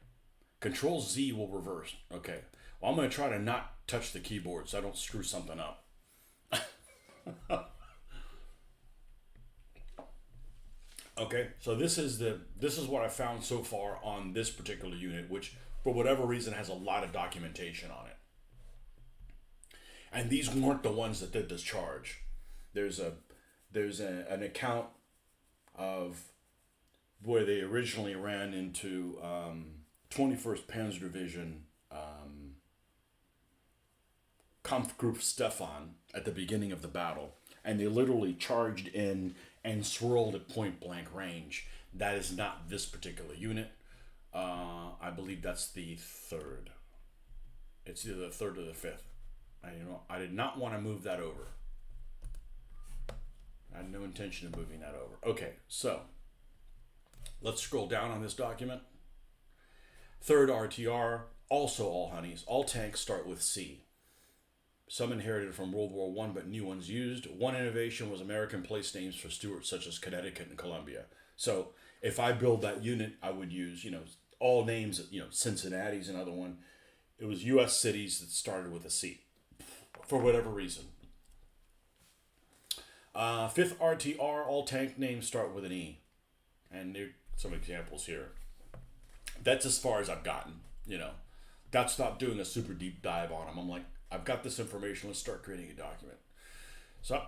Control Z will reverse. Okay. Well, I'm going to try to not touch the keyboard so I don't screw something up. Okay, so this is what I found so far on this particular unit, which for whatever reason has a lot of documentation on it. And these weren't the ones that did this charge. There's an account of where they originally ran into 21st Panzer Division Kampfgruppe Stefan at the beginning of the battle, and they literally charged in and swirled at point blank range. That is not this particular unit. I believe that's the third. It's either the third or the fifth. I did not want to move that over. I had no intention of moving that over. Okay, so let's scroll down on this document. Third RTR, also all honeys. All tanks start with C. Some inherited from World War I, but new ones used. One innovation was American place names for Stuarts, such as Connecticut and Columbia. So if I build that unit, I would use, all names, Cincinnati's another one. It was U.S. cities that started with a C, for whatever reason. Fifth RTR, all tank names start with an E. And there are some examples here. That's as far as I've gotten, That's not doing a super deep dive on them. I'm like, I've got this information, let's start creating a document. So I've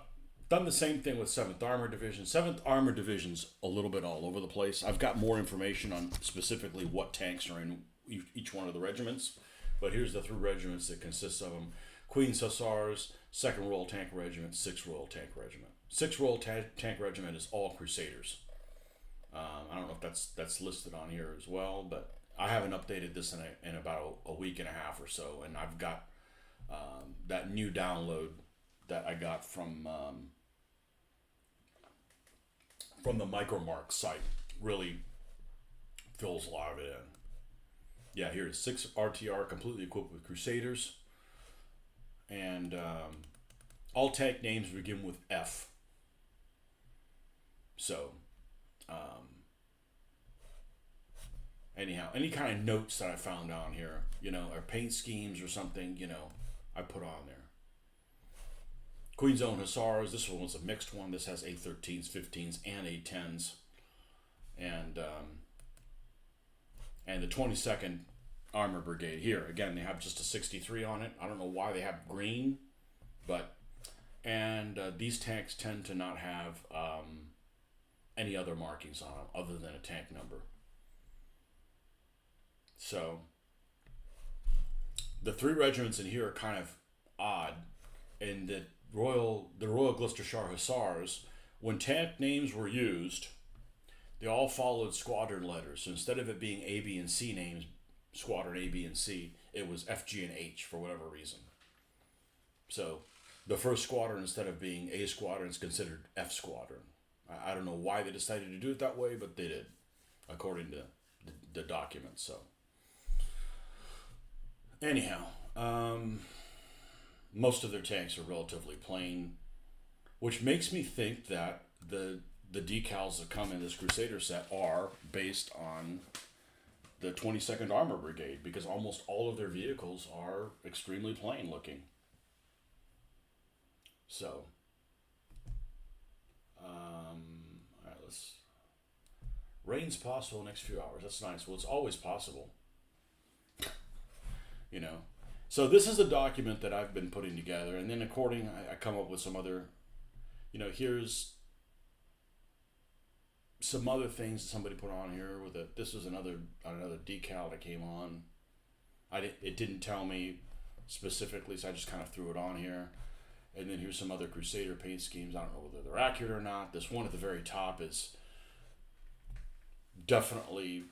done the same thing with 7th Armored Division. 7th Armored Division's a little bit all over the place. I've got more information on specifically what tanks are in each one of the regiments. But here's the 3 regiments that consist of them. Queen's Hussars, 2nd Royal Tank Regiment, 6th Royal Tank Regiment. 6th Royal Tank Regiment is all Crusaders. I don't know if that's listed on here as well, but I haven't updated this in about a week and a half or so, and I've got that new download that I got from the Micromark site really fills a lot of it in. Yeah, here's 6 RTR completely equipped with Crusaders, and all tank names begin with F. So, anyhow, any kind of notes that I found on here, or paint schemes or something, I put on there. Queen's Own Hussars, this one was a mixed one. This has A13s, 15s, and A10s. And the 22nd Armor Brigade here. Again, they have just a 63 on it. I don't know why they have green, and these tanks tend to not have any other markings on them other than a tank number. So the 3 regiments in here are kind of odd in that the Royal Gloucestershire Hussars, when tank names were used, they all followed squadron letters. So instead of it being A, B, and C names, squadron A, B, and C, it was F, G, and H for whatever reason. So the first squadron, instead of being A squadron, is considered F squadron. I don't know why they decided to do it that way, but they did, according to the document. So anyhow, most of their tanks are relatively plain, which makes me think that the decals that come in this Crusader set are based on the 22nd Armor Brigade, because almost all of their vehicles are extremely plain looking. So, all right, rain's possible next few hours. That's nice. Well, it's always possible. So this is a document that I've been putting together, and then I come up with some other, here's some other things that somebody put on here this was another decal that came on. It didn't tell me specifically, so I just kind of threw it on here. And then here's some other Crusader paint schemes. I don't know whether they're accurate or not. This one at the very top is definitely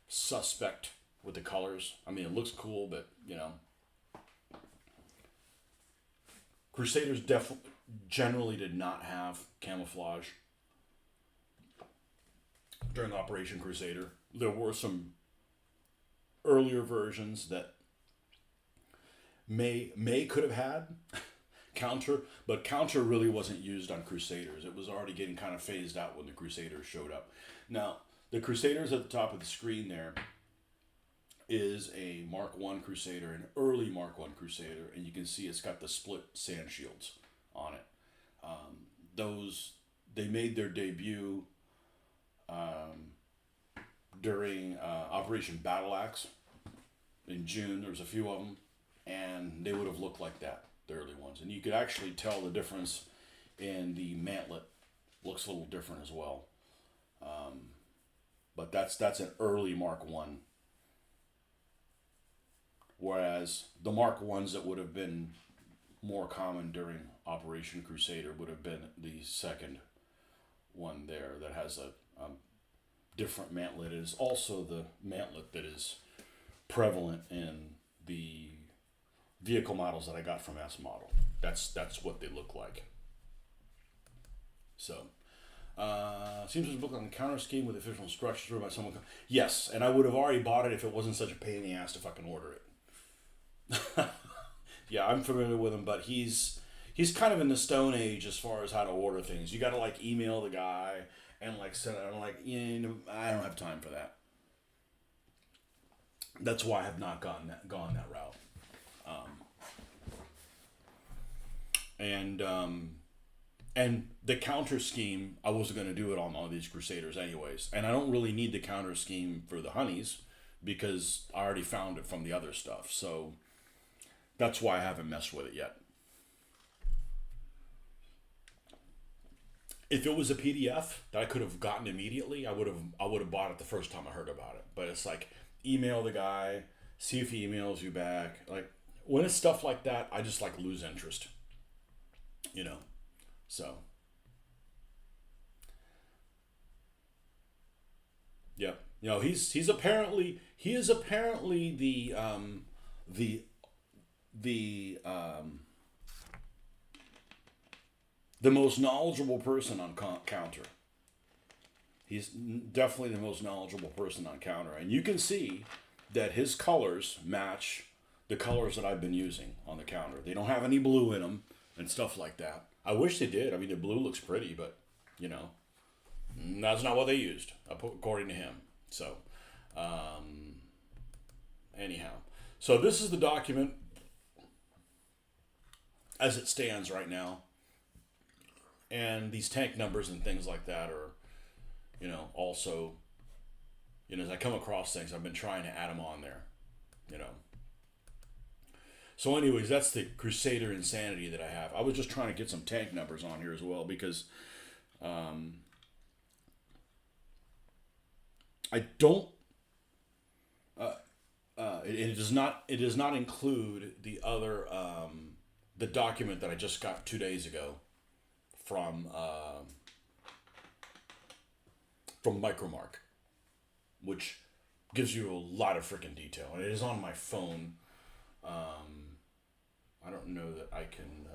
suspect with the colors. I mean, it looks cool, but Crusaders generally did not have camouflage during Operation Crusader. There were some earlier versions that could have had counter, but counter really wasn't used on Crusaders. It was already getting kind of phased out when the Crusaders showed up. Now, the Crusaders at the top of the screen there, is a Mark One Crusader, an early Mark One Crusader, and you can see it's got the split sand shields on it. Those they made their debut during Operation Battle Axe in June. There was a few of them, and they would have looked like that, the early ones, and you could actually tell the difference in the mantlet. Looks a little different as well, but that's an early Mark One. Whereas the Mark Ones that would have been more common during Operation Crusader would have been the second one there that has a different mantlet. It is also the mantlet that is prevalent in the vehicle models that I got from S Model. That's what they look like. So, seems to book on the counter scheme with official instructions by someone. Yes, and I would have already bought it if it wasn't such a pain in the ass to fucking order it. Yeah, I'm familiar with him, but he's kind of in the Stone Age as far as how to order things. You got to like email the guy and like send it. I'm like, I don't have time for that. That's why I have not gone that route. And the counter scheme, I wasn't going to do it on all these Crusaders anyways. And I don't really need the counter scheme for the Honeys because I already found it from the other stuff. So that's why I haven't messed with it yet. If it was a PDF that I could have gotten immediately, I would have bought it the first time I heard about it. But it's like, email the guy, see if he emails you back. Like, when it's stuff like that, I just like lose interest. So. Yep. He is apparently the most knowledgeable person on counter. He's definitely the most knowledgeable person on counter, and you can see that his colors match the colors that I've been using on the counter. They don't have any blue in them and stuff like that. I wish they did. I mean, the blue looks pretty, but that's not what they used, according to him. So, anyhow, so this is the document as it stands right now, and these tank numbers and things like that are, also, as I come across things, I've been trying to add them on there, So anyways, that's the Crusader Insanity that I have. I was just trying to get some tank numbers on here as well because I don't. It does not include the other the document that I just got 2 days ago from Micromark, which gives you a lot of freaking detail, and it is on my phone. I don't know that I can.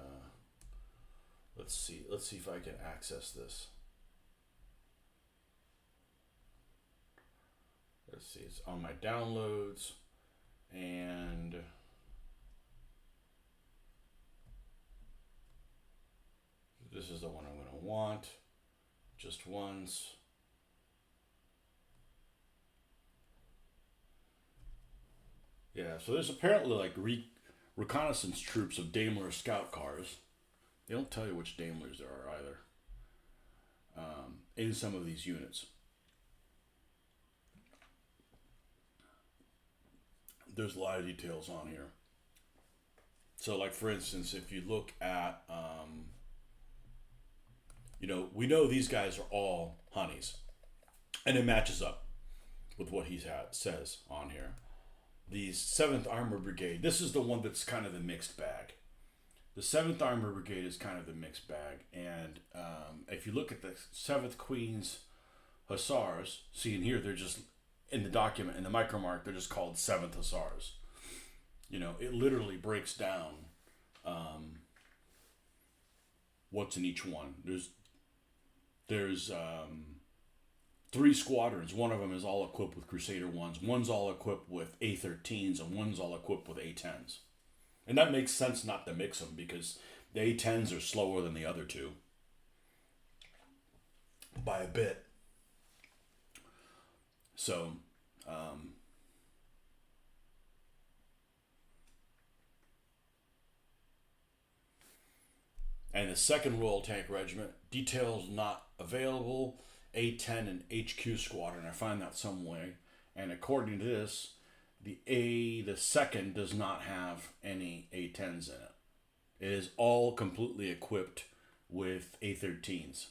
Let's see if I can access this. Let's see. It's on my downloads, and this is the one I'm going to want. Just once. Yeah, so there's apparently like reconnaissance troops of Daimler scout cars. They don't tell you which Daimlers there are either. In some of these units. There's a lot of details on here. So like for instance, if you look at, we know these guys are all Honeys. And it matches up with what he says on here. The 7th Armored Brigade, this is the one that's kind of the mixed bag. The 7th Armored Brigade is kind of the mixed bag. And if you look at the 7th Queen's Hussars, see in here, they're just, in the document, in the Micromark, they're just called 7th Hussars. It literally breaks down what's in each one. There's 3 squadrons. One of them is all equipped with Crusader 1s. One's all equipped with A13s, and one's all equipped with A10s. And that makes sense not to mix them because the A10s are slower than the other two by a bit. So, And the second Royal Tank Regiment, details not available, A10 and HQ Squadron. I find that some way. And according to this, the second does not have any A10s in it. It is all completely equipped with A13s.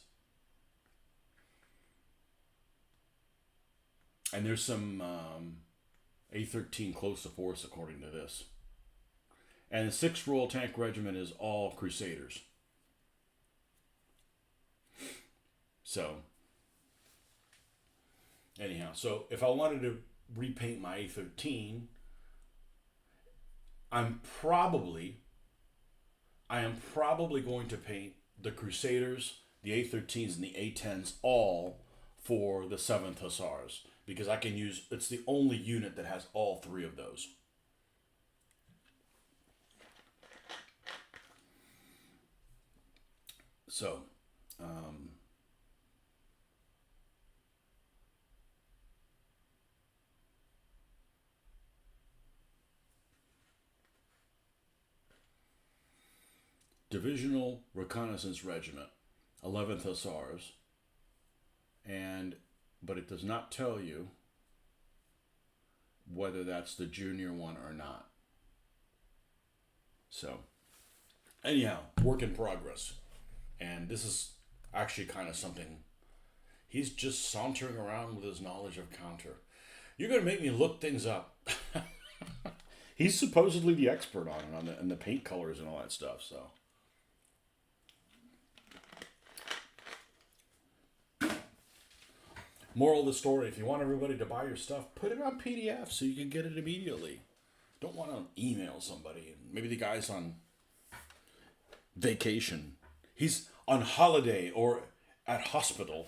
And there's some A13 close to force according to this. And the 6th Royal Tank Regiment is all Crusaders. So, anyhow, so if I wanted to repaint my A13, I am probably going to paint the Crusaders, the A13s, and the A10s all for the 7th Hussars. Because I can use, it's the only unit that has all three of those. So, Divisional Reconnaissance Regiment, 11th Hussars, but it does not tell you whether that's the junior one or not. So, anyhow, work in progress. And this is actually kind of something. He's just sauntering around with his knowledge of counter. You're going to make me look things up. He's supposedly the expert on it, and the paint colors and all that stuff, so. Moral of the story, if you want everybody to buy your stuff, put it on PDF so you can get it immediately. Don't want to email somebody. Maybe the guy's on vacation. He's on holiday or at hospital.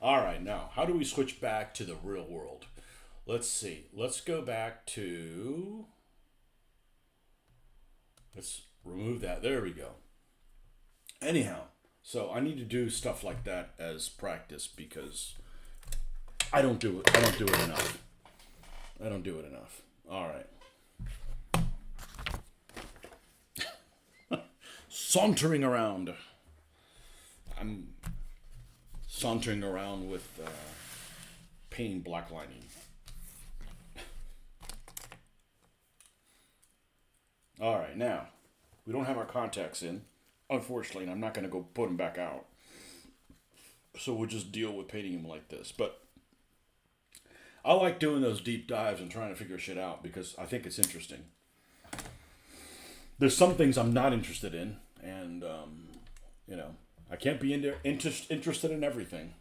All right, now, how do we switch back to the real world? Let's see. Let's go back to... Let's remove that. There we go. Anyhow, so I need to do stuff like that as practice because I don't do it. I don't do it enough. I don't do it enough. All right. Sauntering around. I'm sauntering around with painting black lining. All right, now we don't have our contacts in, unfortunately, and I'm not going to go put them back out. So we'll just deal with painting them like this. But I like doing those deep dives and trying to figure shit out because I think it's interesting. There's some things I'm not interested in, and you know, I can't be interested in everything.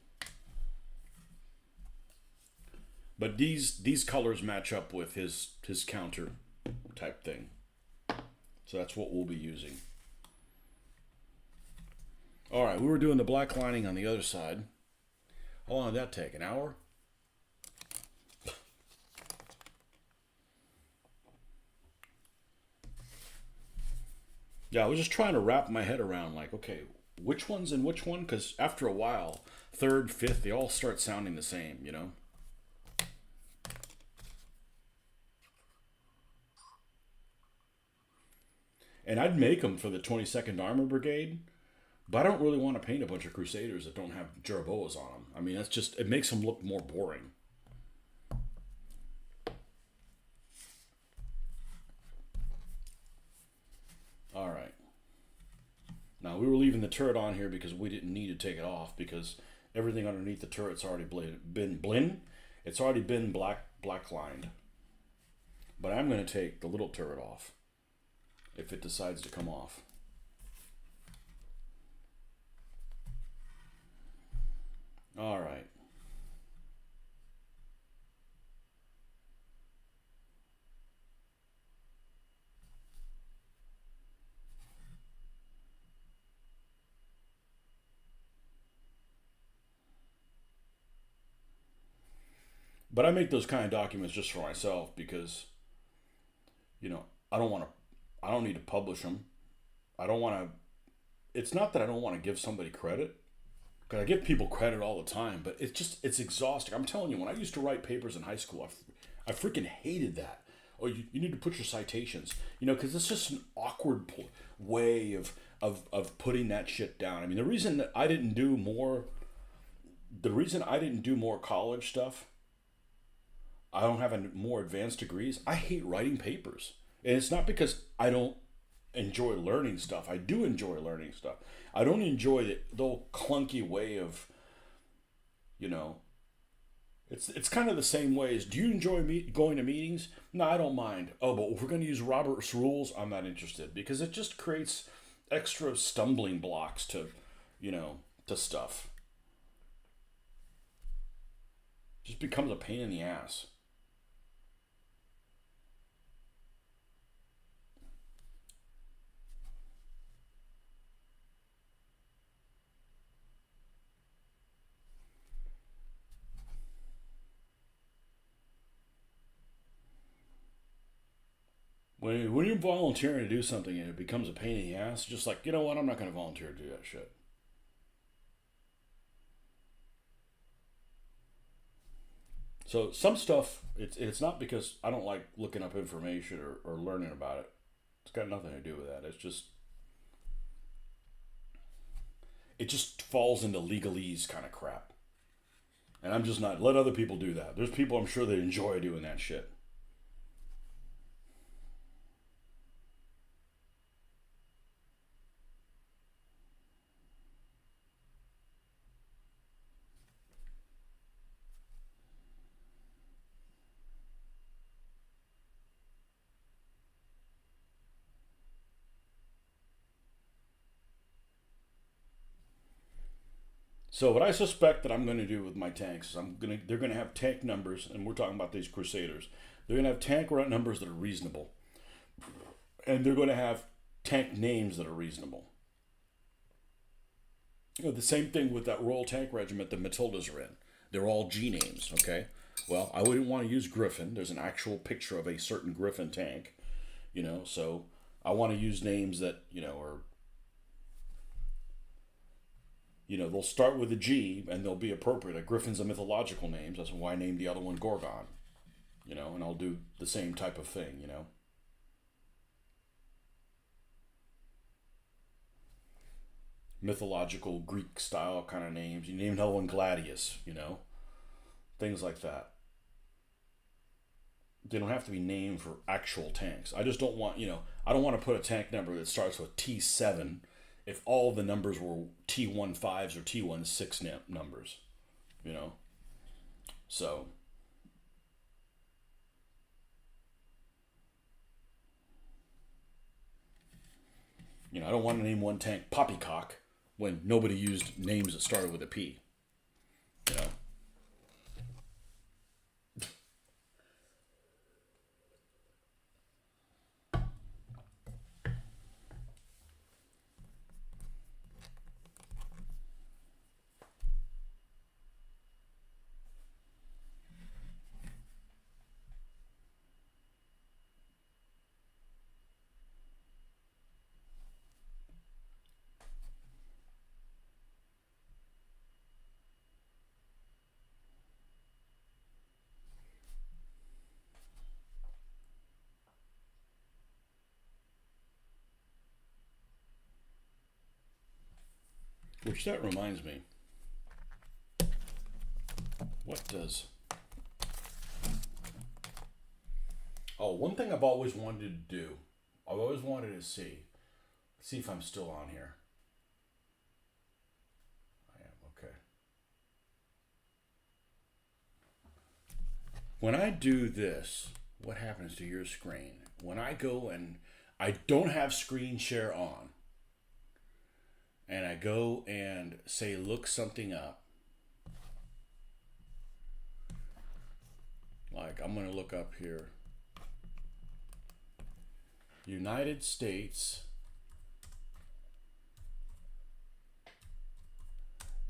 But these colors match up with his counter type thing. So that's what we'll be using. All right, we were doing the black lining on the other side. How long did that take? An hour? Yeah, I was just trying to wrap my head around, like, okay, which one's in which one? Because after a while, third, fifth, they all start sounding the same, you know? And I'd make them for the 22nd Armor Brigade, but I don't really want to paint a bunch of Crusaders that don't have Jeroboas on them. I mean, that's just, it makes them look more boring. All right. Now, we were leaving the turret on here because we didn't need to take it off because everything underneath the turret's already it's already been black lined. But I'm going to take the little turret off if it decides to come off. All right. But I make those kind of documents just for myself because, you know, I don't need to publish them. I don't want to, it's not that I don't want to give somebody credit, because I give people credit all the time, but it's exhausting. I'm telling you, when I used to write papers in high school, I freaking hated that. oh, you need to put your citations, you know, because it's just an awkward way of putting that shit down. I mean, the reason I didn't do more college stuff, I don't have more advanced degrees. I hate writing papers. And it's not because I don't enjoy learning stuff. I do enjoy learning stuff. I don't enjoy the old clunky way of, you know, it's kind of the same way as, do you enjoy going to meetings? No, I don't mind. Oh, but if we're going to use Robert's rules, I'm not interested, because it just creates extra stumbling blocks to, you know, to stuff. Just becomes a pain in the ass. When you're volunteering to do something and it becomes a pain in the ass, just like, you know what, I'm not going to volunteer to do that shit. So some stuff, it's not because I don't like looking up information or learning about it. It's got nothing to do with that. It just falls into legalese kind of crap. And I'm just not, let other people do that. There's people I'm sure that enjoy doing that shit. So what I suspect that I'm going to do with my tanks is they're going to have tank numbers, and we're talking about these Crusaders. They're going to have tank numbers that are reasonable, and they're going to have tank names that are reasonable. You know, the same thing with that Royal Tank Regiment that Matildas are in. They're all G names, okay? Well, I wouldn't want to use Griffin. There's an actual picture of a certain Griffin tank, you know, so I want to use names that, you know, are, you know, they'll start with a G and they'll be appropriate. A Griffin's a mythological name. That's why I named the other one Gorgon, you know, and I'll do the same type of thing, you know. Mythological Greek style kind of names. You name another one Gladius, you know, things like that. They don't have to be named for actual tanks. I just don't want, you know, I don't want to put a tank number that starts with T7 if all the numbers were T15s or T16 numbers, you know. So, you know, I don't want to name one tank Poppycock when nobody used names that started with a P, you know. Which that reminds me, what does... Oh, one thing I've always wanted to do, I've always wanted to see if I'm still on here. I am, okay. When I do this, what happens to your screen? When I go and I don't have screen share on, and I go and say look something up, like I'm going to look up here, United States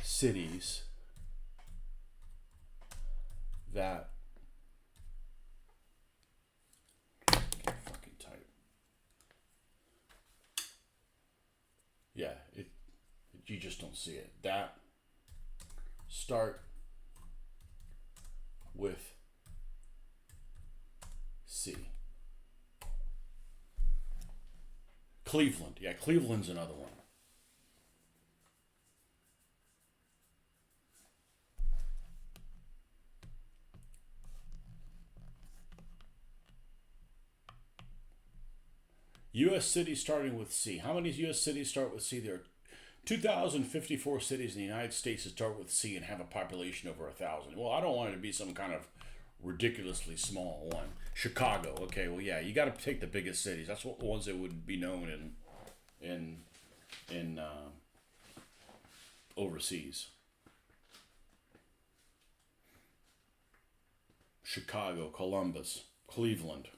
cities that, I can't fucking type. Yeah, you just don't see it. That start with C. Cleveland. Yeah, Cleveland's another one. U.S. cities starting with C. How many U.S. cities start with C? There are 2,054 cities in the United States that start with C and have a population over 1,000. Well, I don't want it to be some kind of ridiculously small one. Chicago. Okay, well, yeah, you got to take the biggest cities. That's what the ones that would be known in overseas. Chicago, Columbus, Cleveland.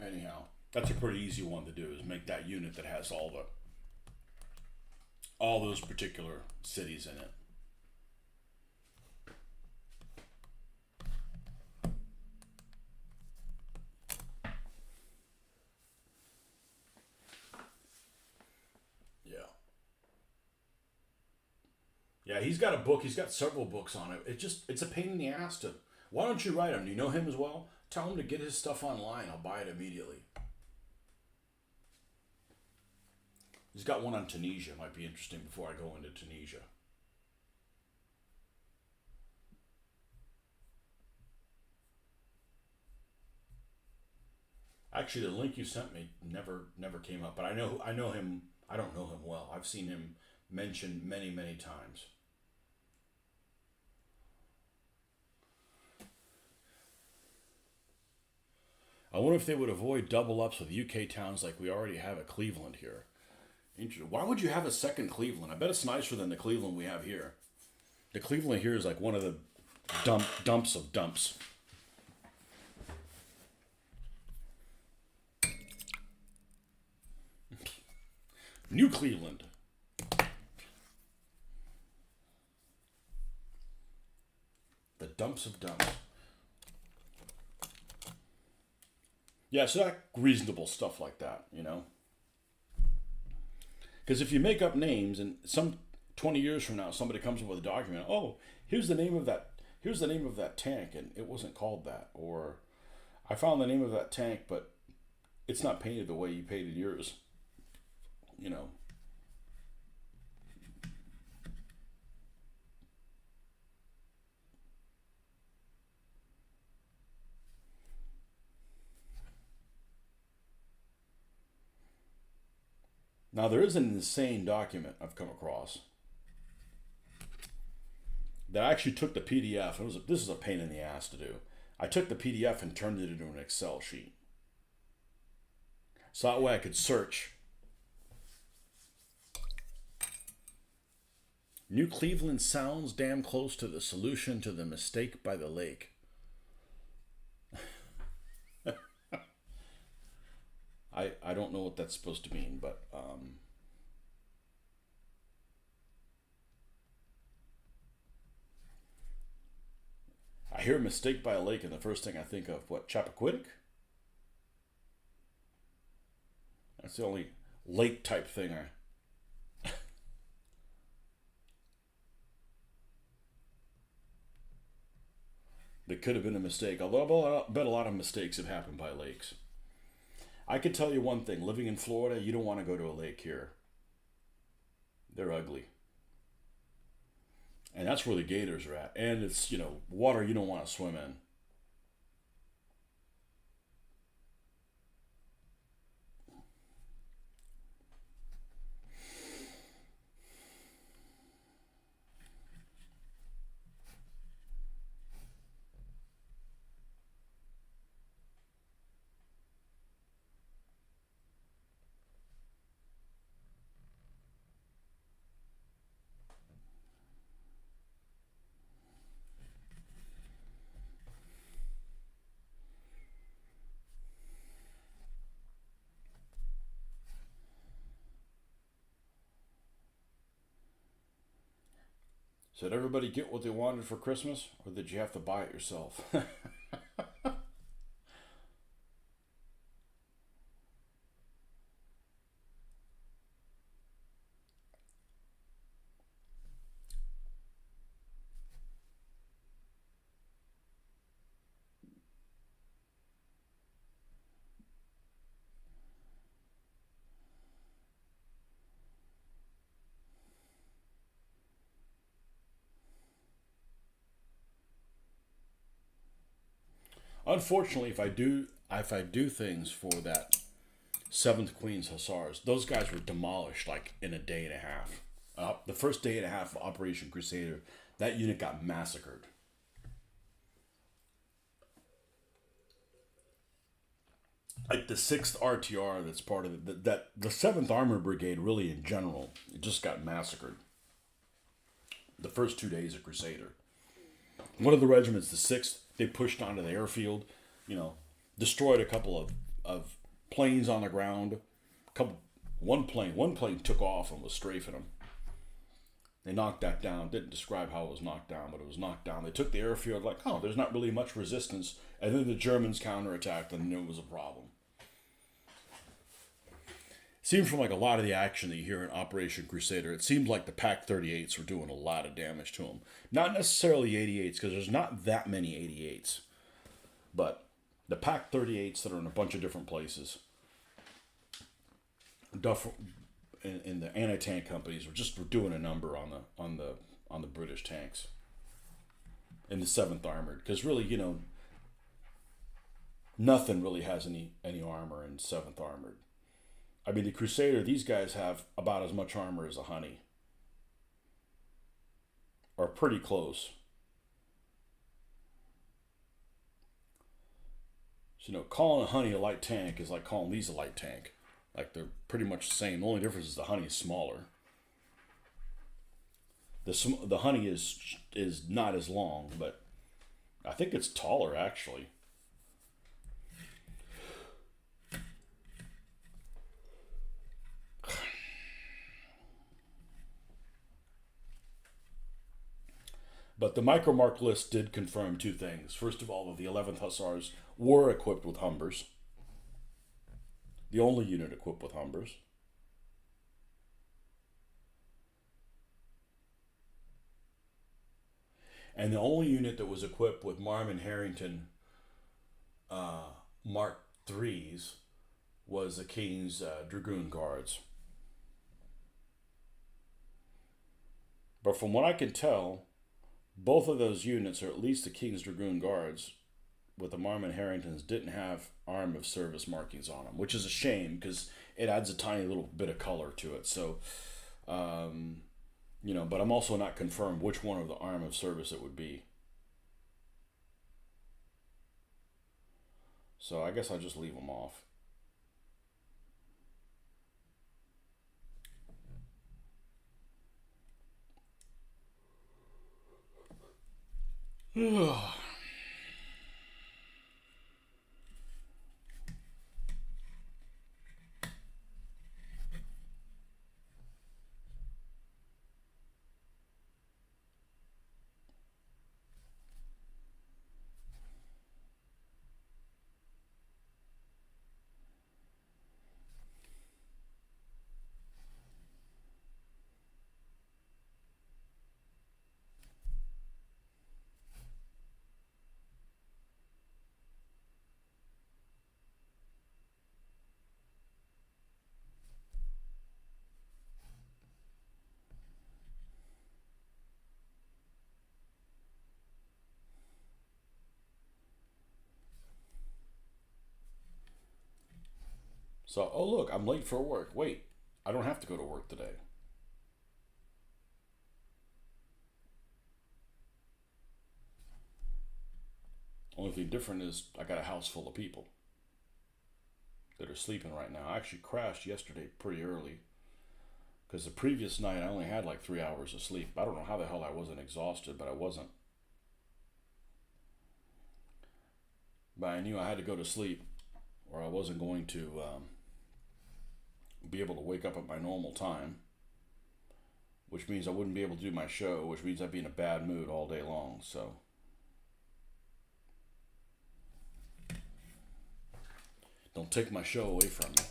Anyhow, that's a pretty easy one to do, is make that unit that has all those particular cities in it. Yeah. Yeah, he's got a book. He's got several books on it. It's a pain in the ass to. Why don't you write him? Do you know him as well? Tell him to get his stuff online. I'll buy it immediately. He's got one on Tunisia. Might be interesting before I go into Tunisia. Actually, the link you sent me never came up, but I know him. I don't know him well. I've seen him mentioned many times. I wonder if they would avoid double ups with UK towns like we already have at Cleveland here. Interesting. Why would you have a second Cleveland? I bet it's nicer than the Cleveland we have here. The Cleveland here is like one of the dumps of dumps. New Cleveland. The dumps of dumps. Yeah, so that reasonable stuff like that, you know? Because if you make up names and some 20 years from now somebody comes up with a document, oh, here's the name of that tank and it wasn't called that, or I found the name of that tank but it's not painted the way you painted yours, you know. Now there is an insane document I've come across that I actually took the PDF. This is a pain in the ass to do. I took the PDF and turned it into an Excel sheet. So that way I could search. New Cleveland sounds damn close to the solution to the mistake by the lake. I don't know what that's supposed to mean, but I hear mistake by a lake and the first thing I think of, what, Chappaquiddick? That's the only lake type thing I... That could have been a mistake, although I bet a lot of mistakes have happened by lakes. I could tell you one thing, living in Florida, you don't want to go to a lake here. They're ugly. And that's where the gators are at. And it's, water you don't want to swim in. So did everybody get what they wanted for Christmas, or did you have to buy it yourself? Unfortunately, if I do things for that 7th Queen's Hussars, those guys were demolished like in a day and a half. The first day and a half of Operation Crusader, that unit got massacred. Like the 6th RTR, that's part of it. That the 7th Armored Brigade, really in general, it just got massacred. The first 2 days of Crusader. One of the regiments, the 6th, they pushed onto the airfield, destroyed a couple of planes on the ground. One plane took off and was strafing them. They knocked that down. Didn't describe how it was knocked down, but it was knocked down. They took the airfield like, oh, there's not really much resistance. And then the Germans counterattacked and it was a problem. Seems from like a lot of the action that you hear in Operation Crusader, it seemed like the PaK-38s were doing a lot of damage to them. Not necessarily 88s, because there's not that many 88s. But the PaK-38s that are in a bunch of different places, in the anti-tank companies were doing a number on the British tanks in the 7th Armored, because really, nothing really has any armor in 7th Armored. I mean, the Crusader, these guys have about as much armor as a Honey. Or pretty close. So, calling a Honey a light tank is like calling these a light tank. Like, they're pretty much the same. The only difference is the Honey is smaller. The Honey is not as long, but I think it's taller, actually. But the micromark list did confirm 2 things. First of all, the 11th Hussars were equipped with Humbers. The only unit equipped with Humbers. And the only unit that was equipped with Marmon Harrington Mark IIIs was the King's Dragoon Guards. But from what I can tell, both of those units, or at least the King's Dragoon Guards, with the Marmon Harringtons, didn't have arm of service markings on them, which is a shame because it adds a tiny little bit of color to it. So, but I'm also not confirmed which one of the arm of service it would be. So I guess I'll just leave them off. So, oh look, I'm late for work. Wait, I don't have to go to work today. Only thing different is I got a house full of people that are sleeping right now. I actually crashed yesterday pretty early because the previous night I only had like 3 hours of sleep. I don't know how the hell I wasn't exhausted, but I wasn't. But I knew I had to go to sleep or I wasn't going to be able to wake up at my normal time. which means I wouldn't be able to do my show, which means I'd be in a bad mood all day long. So don't take my show away from me.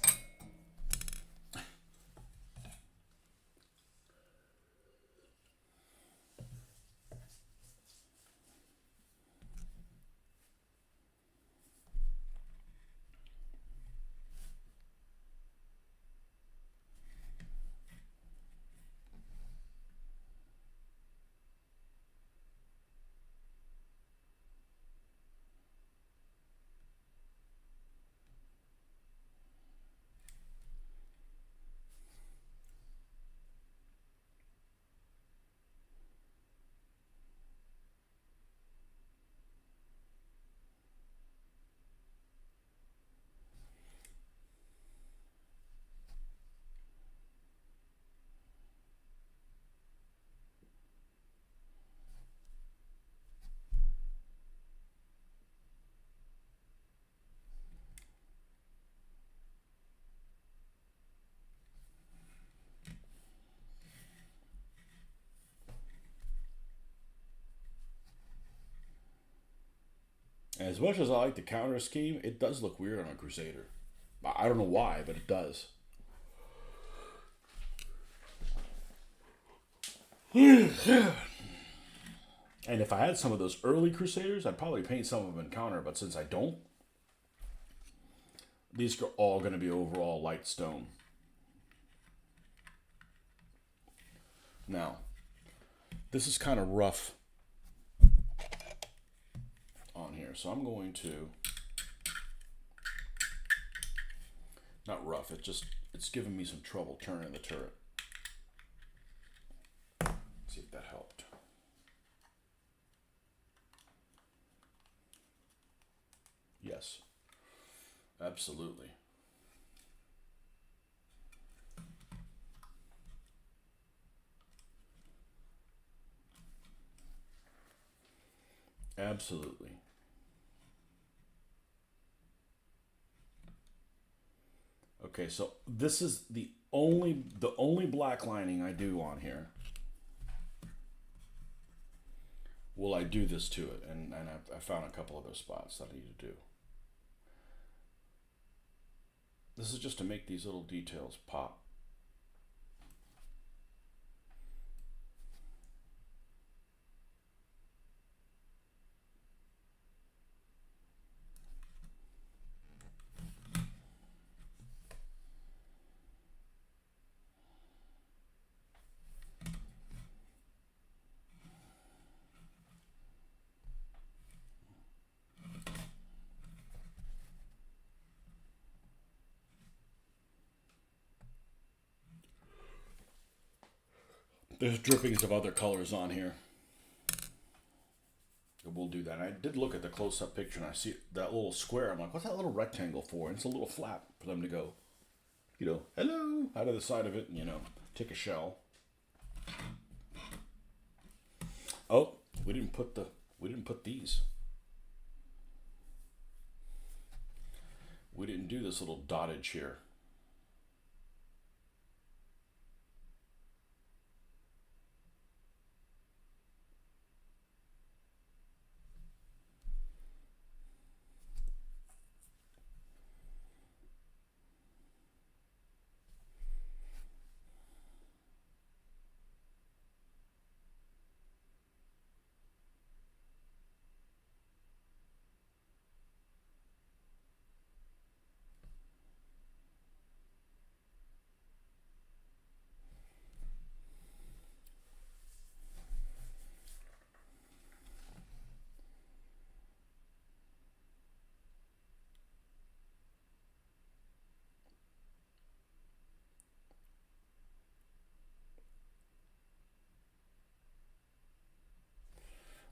As much as I like the counter scheme, it does look weird on a Crusader. I don't know why, but it does. And if I had some of those early Crusaders, I'd probably paint some of them in counter, but since I don't, these are all going to be overall light stone. Now, this is kind of rough on here, so I'm going to, not rough, it's giving me some trouble turning the turret. Let's see if that helped. Yes, absolutely. Absolutely. Okay, so this is the only black lining I do on here. Will I do this to it? And I found a couple other spots that I need to do. This is just to make these little details pop. There's drippings of other colors on here. We'll do that. I did look at the close-up picture and I see that little square. I'm like, what's that little rectangle for? And it's a little flap for them to go, hello, out of the side of it and, take a shell. Oh, we didn't put these. We didn't do this little dottage here.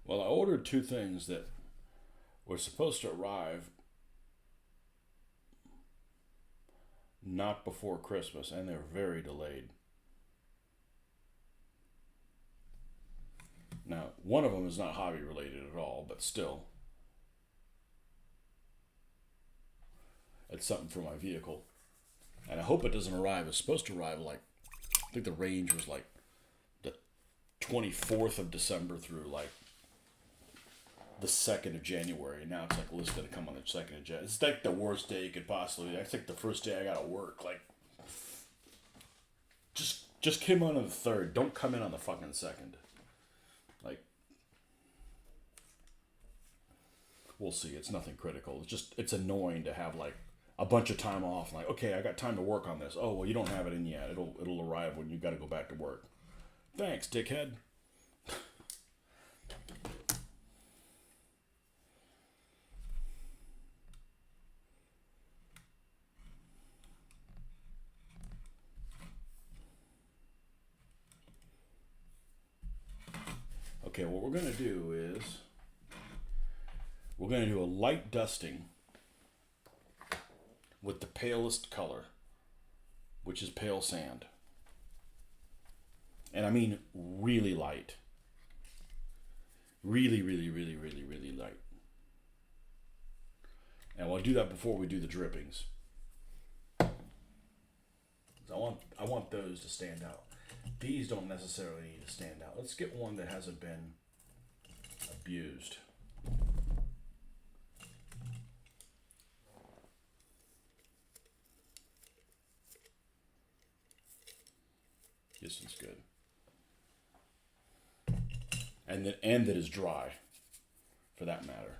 Well, I ordered two things that were supposed to arrive not before Christmas, and they're very delayed. Now, one of them is not hobby related at all, but still, it's something for my vehicle. And I hope it doesn't arrive. It's supposed to arrive I think the range was 24th of December through like the 2nd of January. And now it's like, well, it's going to come on the 2nd of January. It's like the worst day you could possibly. It's like the first day I got to work. Like, just come on the 3rd. Don't come in on the fucking 2nd. Like, we'll see. It's nothing critical. It's annoying to have like a bunch of time off. Like, okay, I got time to work on this. Oh, well, you don't have it in yet. It'll arrive when you got to go back to work. Thanks, dickhead. Okay, what we're going to do is we're going to do a light dusting with the palest color, which is pale sand. And I mean really light. Really, really, really, really, really light. And we'll do that before we do the drippings. I want those to stand out. These don't necessarily need to stand out. Let's get one that hasn't been abused. This is good. And that is dry, for that matter.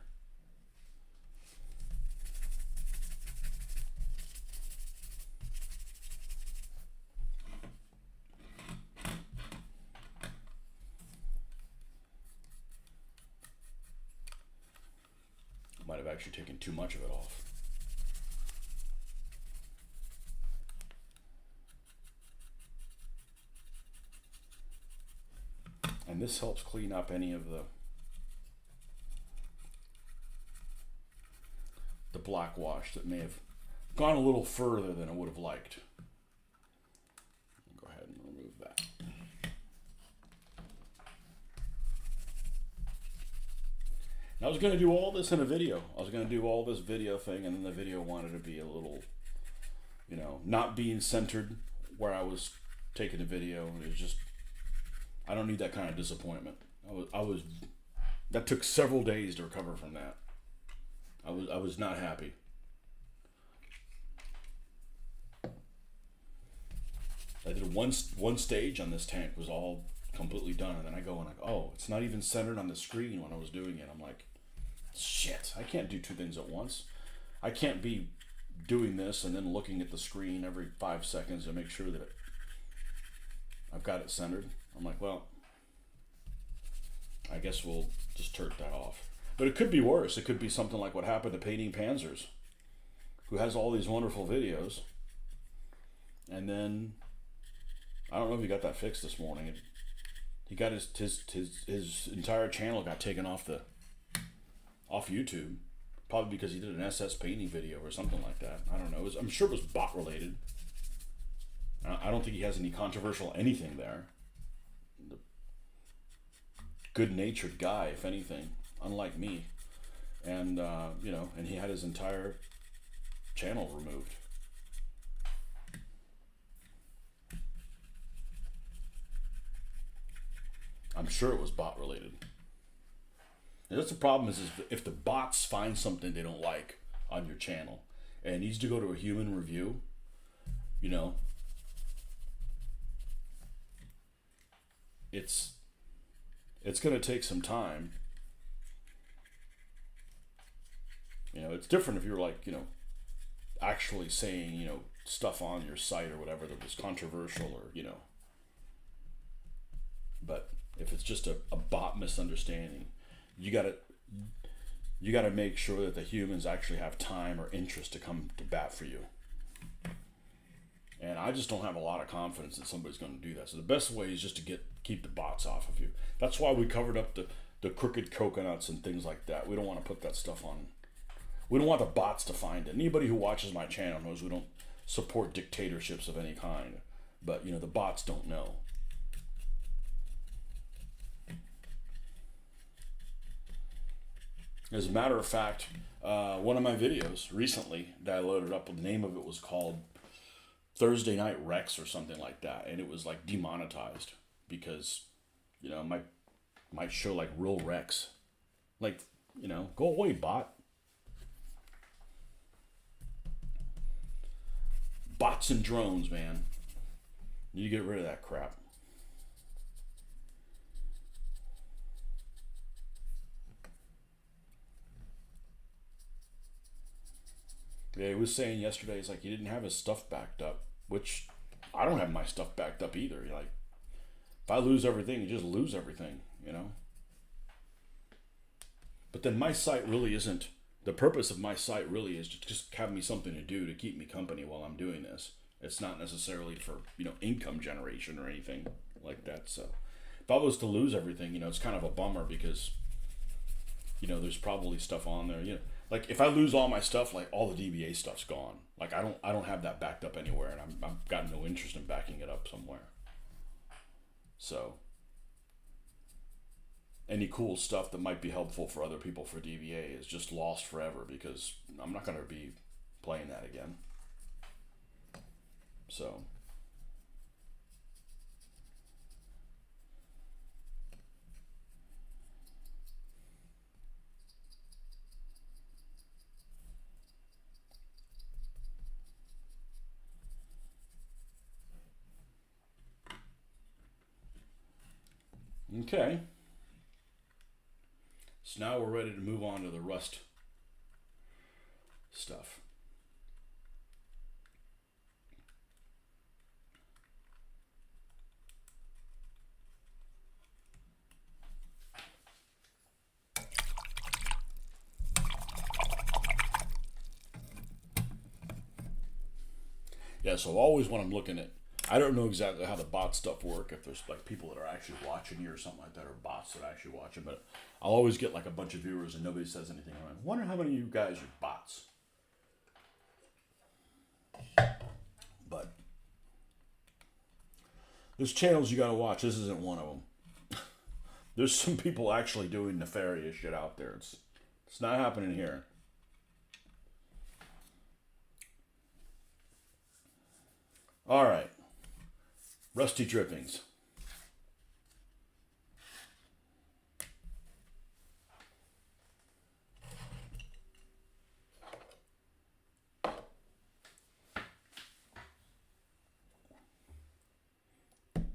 Might have actually taken too much of it off. And this helps clean up any of the black wash that may have gone a little further than I would have liked. Go ahead and remove that. I was going to do all this in a video. I was going to do all this video thing, and then the video wanted to be a little, not being centered where I was taking the video. It was just, I don't need that kind of disappointment. That took several days to recover from that. I was not happy. I did one stage on this tank, was all completely done, and then I go and oh, it's not even centered on the screen when I was doing it. I'm like, shit, I can't do two things at once. I can't be doing this and then looking at the screen every 5 seconds to make sure that I've got it centered. I'm like, well, I guess we'll just turn that off. But it could be worse. It could be something like what happened to Painting Panzers, who has all these wonderful videos, and then I don't know if he got that fixed this morning. He got his entire channel got taken off YouTube, probably because he did an SS painting video or something like that. I don't know. I'm sure it was bot related. I don't think he has any controversial anything there. Good-natured guy, if anything, unlike me, and and he had his entire channel removed. I'm sure it was bot related. And that's the problem is if the bots find something they don't like on your channel and it needs to go to a human review, it's going to take some time. It's different if you're like, actually saying, stuff on your site or whatever that was controversial or, but if it's just a bot misunderstanding, you gotta make sure that the humans actually have time or interest to come to bat for you. And I just don't have a lot of confidence that somebody's going to do that. So the best way is just to keep the bots off of you. That's why we covered up the crooked coconuts and things like that. We don't want to put that stuff on. We don't want the bots to find it. Anybody who watches my channel knows we don't support dictatorships of any kind. But, the bots don't know. As a matter of fact, one of my videos recently that I loaded up, the name of it was called Thursday Night Rex or something like that. And it was like demonetized because You know, might show like real wrecks. Like, you know, go away, bot. Bots and drones, man. You get rid of that crap. Yeah, he was saying yesterday, he's like, he didn't have his stuff backed up, which I don't have my stuff backed up either. Like, if I lose everything, you just lose everything, you know? But then my site really isn't, the purpose of my site really is to just have me something to do to keep me company while I'm doing this. It's not necessarily for, you know, income generation or anything like that. So if I was to lose everything, you know, it's kind of a bummer because, you know, there's probably stuff on there, you know, like if I lose all my stuff, like all the DBA stuff's gone. Like I don't have that backed up anywhere, and I've got no interest in backing it up somewhere. So any cool stuff that might be helpful for other people for DBA is just lost forever because I'm not going to be playing that again. So okay. So now we're ready to move on to the Rust stuff. Yeah, so always when I'm looking at, I don't know exactly how the bot stuff work, if there's like people that are actually watching you or something like that, or bots that are actually watching, but I'll always get like a bunch of viewers and nobody says anything. I wonder how many of you guys are bots. But there's channels you gotta watch. This isn't one of them. There's some people actually doing nefarious shit out there. It's not happening here. All right. Rusty drippings.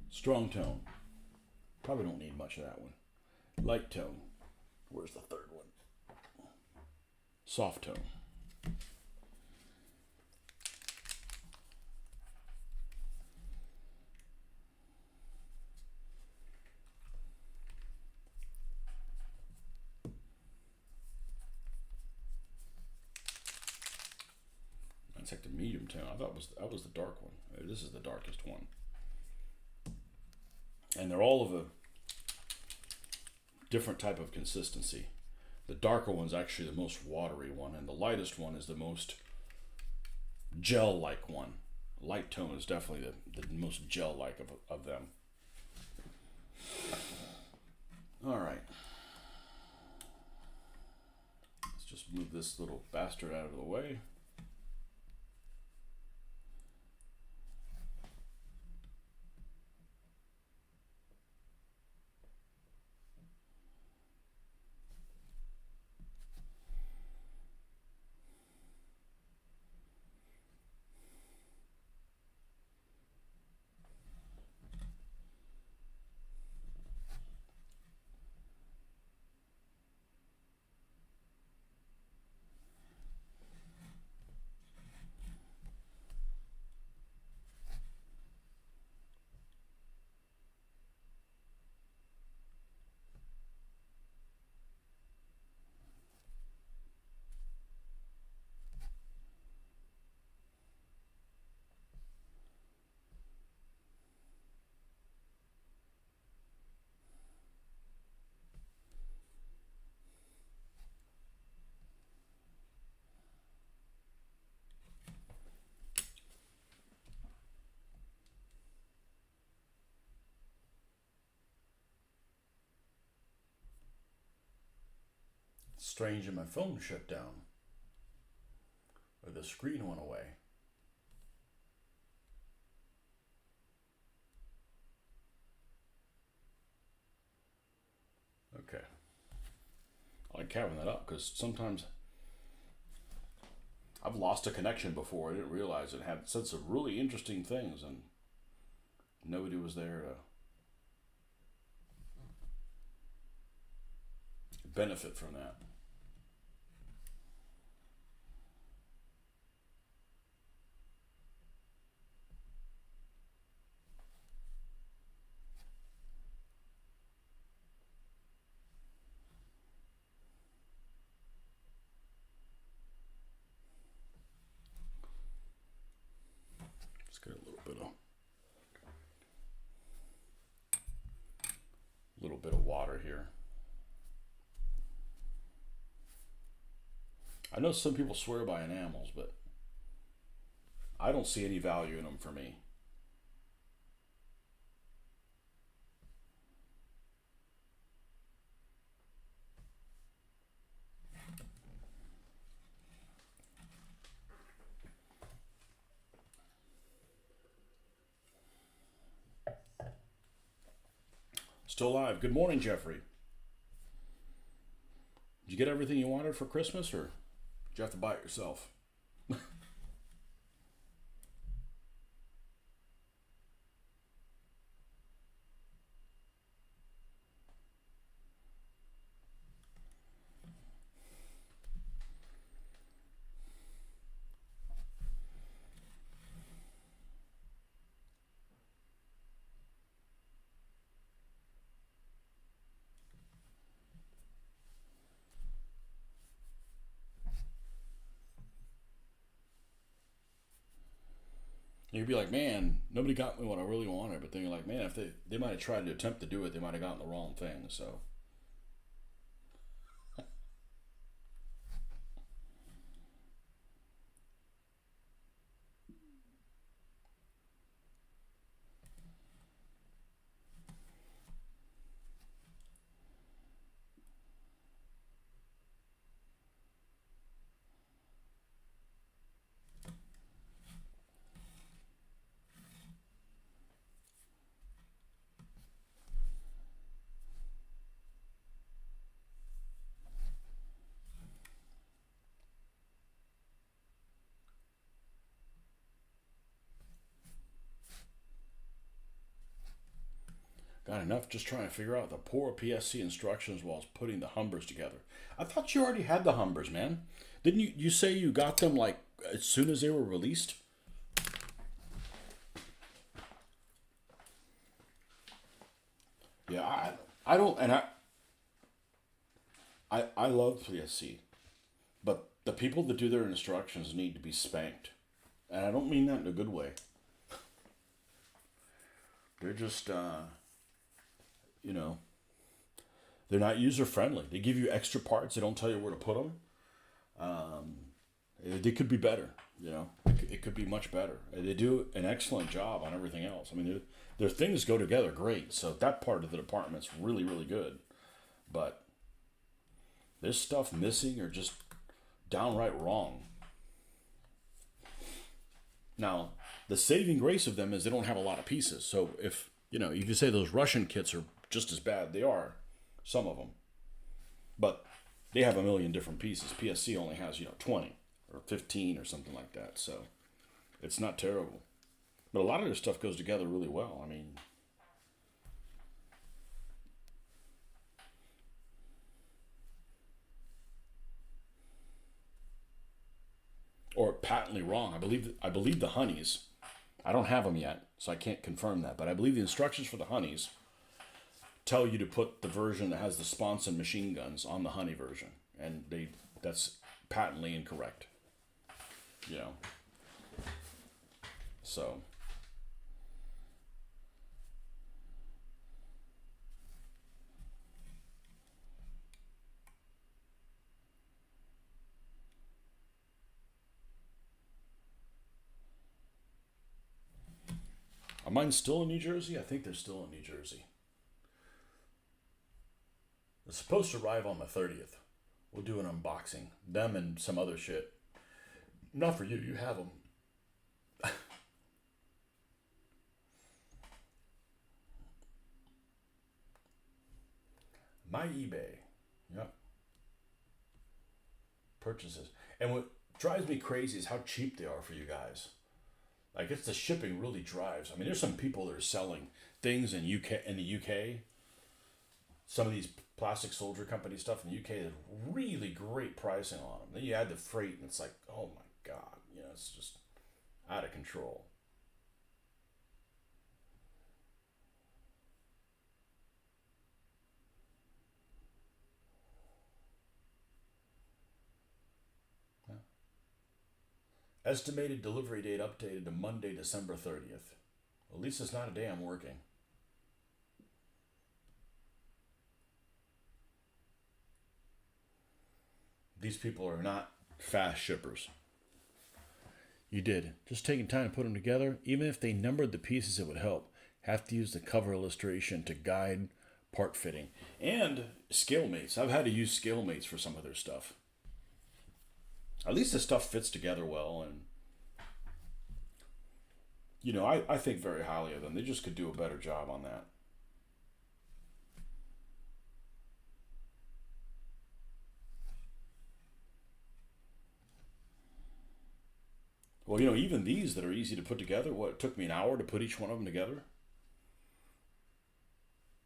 Strong tone. Probably don't need much of that one. Light tone. Where's the third one? Soft tone. That's like the medium tone. I thought that was the dark one. This is the darkest one. And they're all of a different type of consistency. The darker one's actually the most watery one, and the lightest one is the most gel-like one. Light tone is definitely the most gel-like of them. All right. Let's just move this little bastard out of the way. Strange that my phone shut down. Or the screen went away. like having that up because sometimes I've lost a connection before. I didn't realize it had said some really interesting things, and nobody was there to benefit from that. Let's get a little bit of water here. I know some people swear by enamels, but I don't see any value in them for me. Still alive. Good morning, Jeffrey. Did you get everything you wanted for Christmas, or did you have to buy it yourself? You'd be like, man, nobody got me what I really wanted. But then you're like, man, if they might have tried to attempt to do it, they might have gotten the wrong thing. So, got enough just trying to figure out the poor PSC instructions while I was putting the Humbers together. I thought you already had the Humbers, man. Didn't you say you got them like as soon as they were released? Yeah, I don't, and I love PSC, but the people that do their instructions need to be spanked, and I don't mean that in a good way. They're just, you know, they're not user friendly. They give you extra parts. They don't tell you where to put them. They could be better. You know, it could be much better. They do an excellent job on everything else. I mean, their things go together great. So that part of the department's really, really good. But there's stuff missing or just downright wrong. Now, the saving grace of them is they don't have a lot of pieces. So if, you know, you could say those Russian kits are just as bad. They are, some of them. But they have a million different pieces. PSC only has, 20 or 15 or something like that. So it's not terrible. But a lot of their stuff goes together really well. I mean, or patently wrong. I believe the honeys. I don't have them yet, so I can't confirm that. But I believe the instructions for the honeys tell you to put the version that has the sponson machine guns on the honey version, and that's patently incorrect. So are mine still in New Jersey? I think they're still in New Jersey. It's supposed to arrive on the 30th. We'll do an unboxing. Them and some other shit. Not for you. You have them. My eBay. Yep. purchases. And what drives me crazy is how cheap they are for you guys. Like, it's the shipping really drives. I mean, there's some people that are selling things in the UK. Some of these plastic soldier company stuff in the UK, there's really great pricing on them. Then you add the freight, and it's like, oh my god, it's just out of control. Yeah. Estimated delivery date updated to Monday, December 30th. At least it's not a day I'm working. These people are not fast shippers. You did. Just taking time to put them together. Even if they numbered the pieces, it would help. Have to use the cover illustration to guide part fitting. And scale mates. I've had to use scale mates for some of their stuff. At least the stuff fits together well. And, I think very highly of them. They just could do a better job on that. Well, even these that are easy to put together, it took me an hour to put each one of them together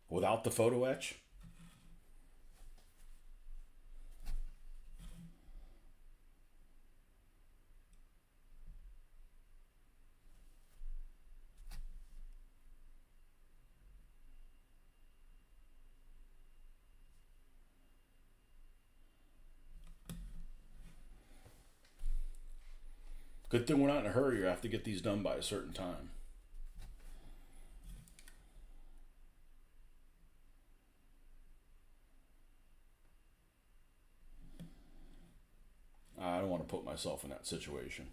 without the photo etch. Good thing we're not in a hurry. I have to get these done by a certain time. I don't want to put myself in that situation.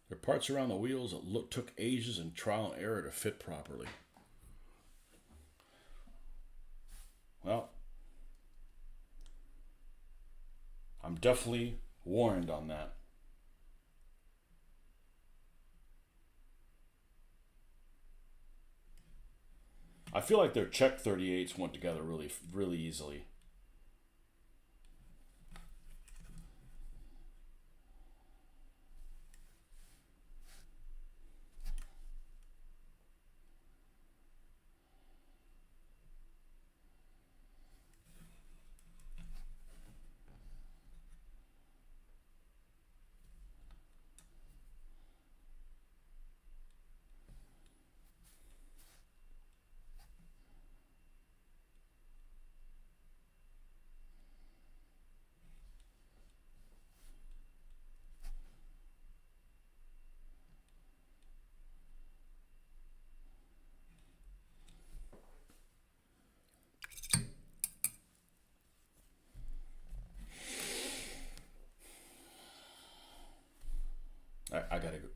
There are parts around the wheels that took ages and trial and error to fit properly. Well, I'm definitely warned on that. I feel like their Czech 38s went together really, really easily.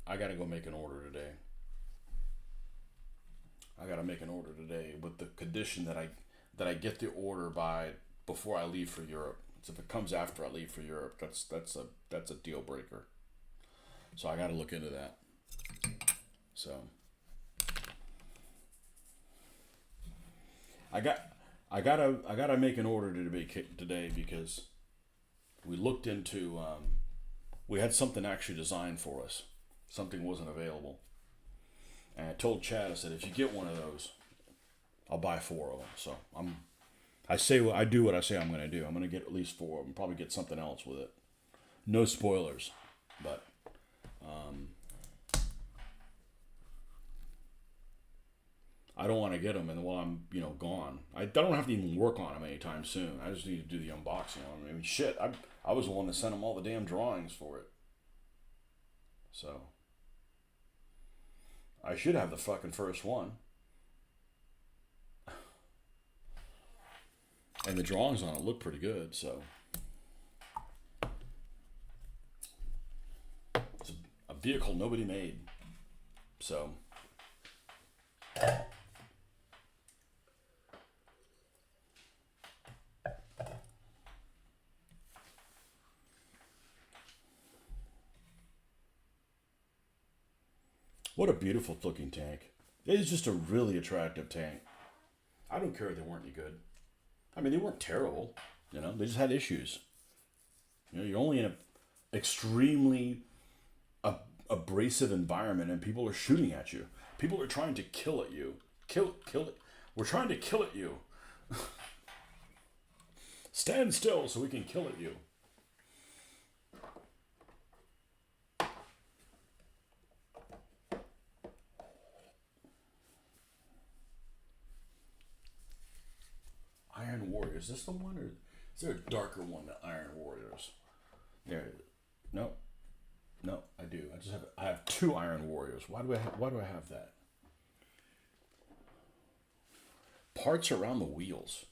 I gotta go make an order today. I gotta make an order today with the condition that I get the order by before I leave for Europe. So if it comes after I leave for Europe, that's a deal breaker. So I gotta look into that. So I gotta make an order today because we looked into we had something actually designed for us. Something wasn't available. And I told Chad, I said, if you get one of those, I'll buy 4 of them. So I do what I say I'm going to do. I'm going to get at least 4 of them. Probably get something else with it. No spoilers, but I don't want to get them and while I'm gone. I don't have to even work on them anytime soon. I just need to do the unboxing on them. I mean, shit, I was the one that sent him all the damn drawings for it. So I should have the fucking first one. And the drawings on it look pretty good, so. It's a vehicle nobody made. So. What a beautiful looking tank. It is just a really attractive tank. I don't care if they weren't any good. I mean, they weren't terrible. You know, they just had issues. You know, you're only in an extremely abrasive environment, and people are shooting at you. People are trying to kill at you. Kill it. We're trying to kill at you. Stand still so we can kill at you. Iron Warrior. Is this the one, or is there a darker one than Iron Warriors? There it is. No, no, I do. I have two Iron Warriors. Why do I have that? Parts around the wheels.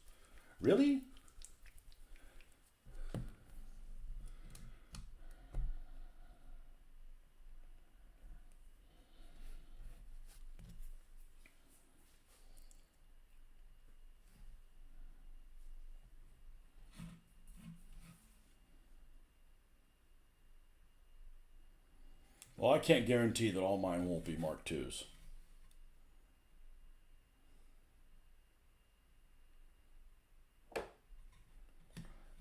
Really? Well, I can't guarantee that all mine won't be Mark IIs.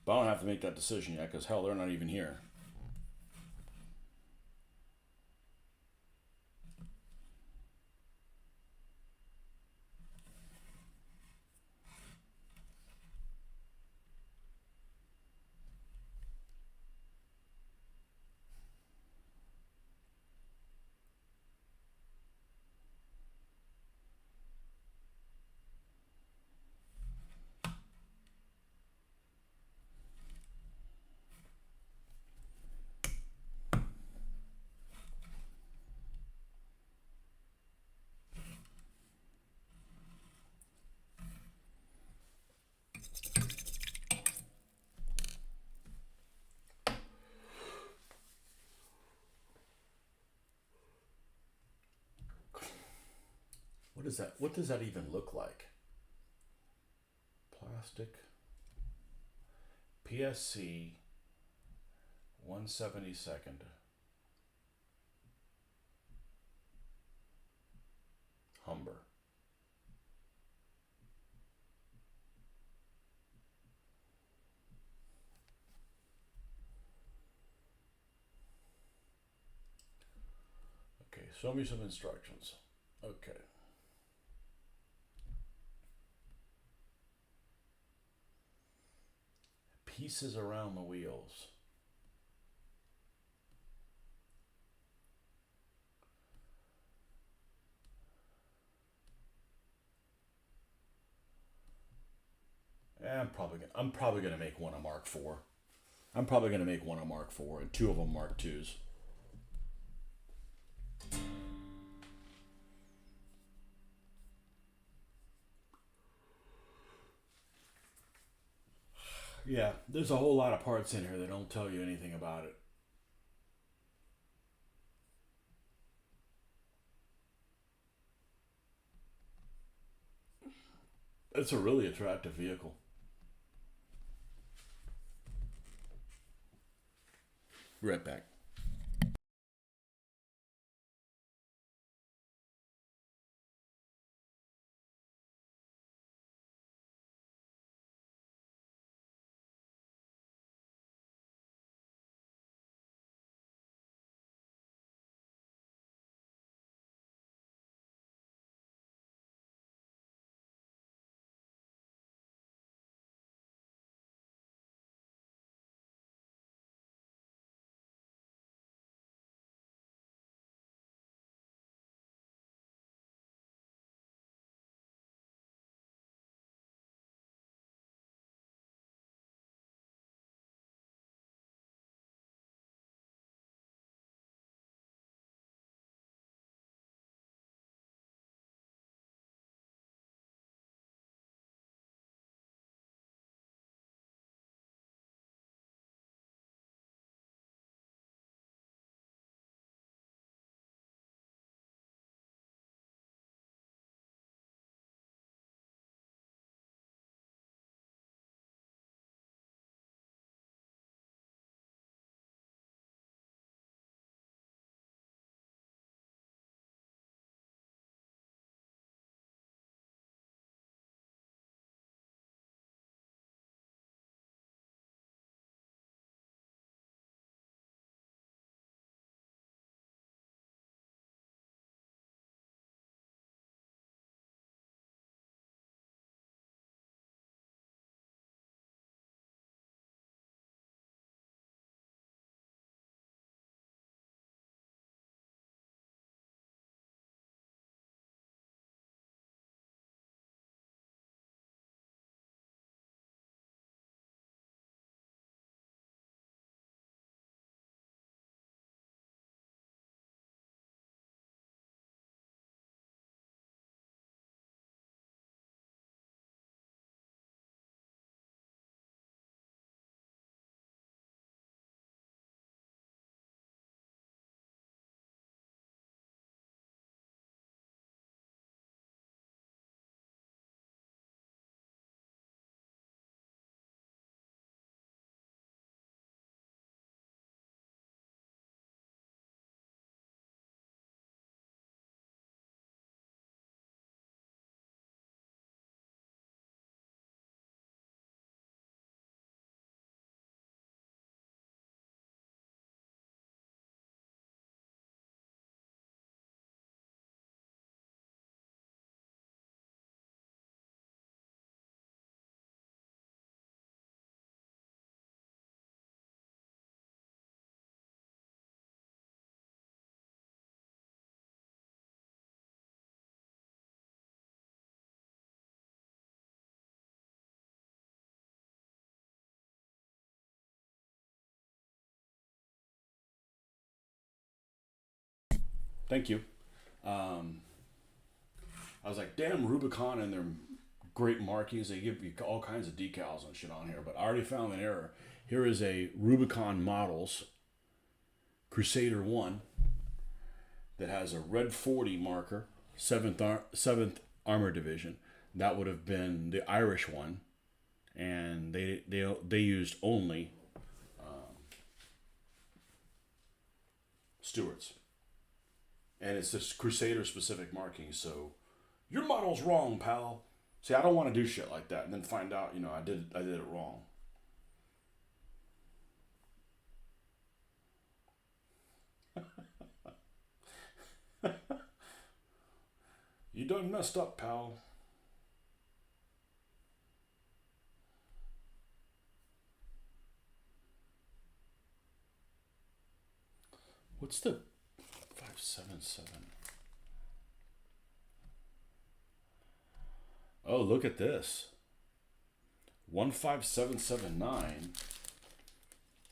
But I don't have to make that decision yet, because hell, they're not even here. What is that? What does that even look like? Plastic. PSC 1/72. Humber. Okay, show me some instructions. Okay. Pieces around the wheels. I'm probably gonna make one a Mark IV. I'm probably gonna make one a Mark IV and two of them Mark IIs. Yeah, there's a whole lot of parts in here that don't tell you anything about it. It's a really attractive vehicle. Right back. Thank you. I was like, damn, Rubicon and their great markings. They give you all kinds of decals and shit on here, but I already found an error. Here is a Rubicon Models Crusader 1 that has a red 40 marker, 7th Armor Division. That would have been the Irish one, and they used only Stuarts. And it's this Crusader specific marking, so your model's wrong, pal. See, I don't want to do shit like that and then find out, I did it wrong. You done messed up, pal. What's the 577? Oh, look at this. 15779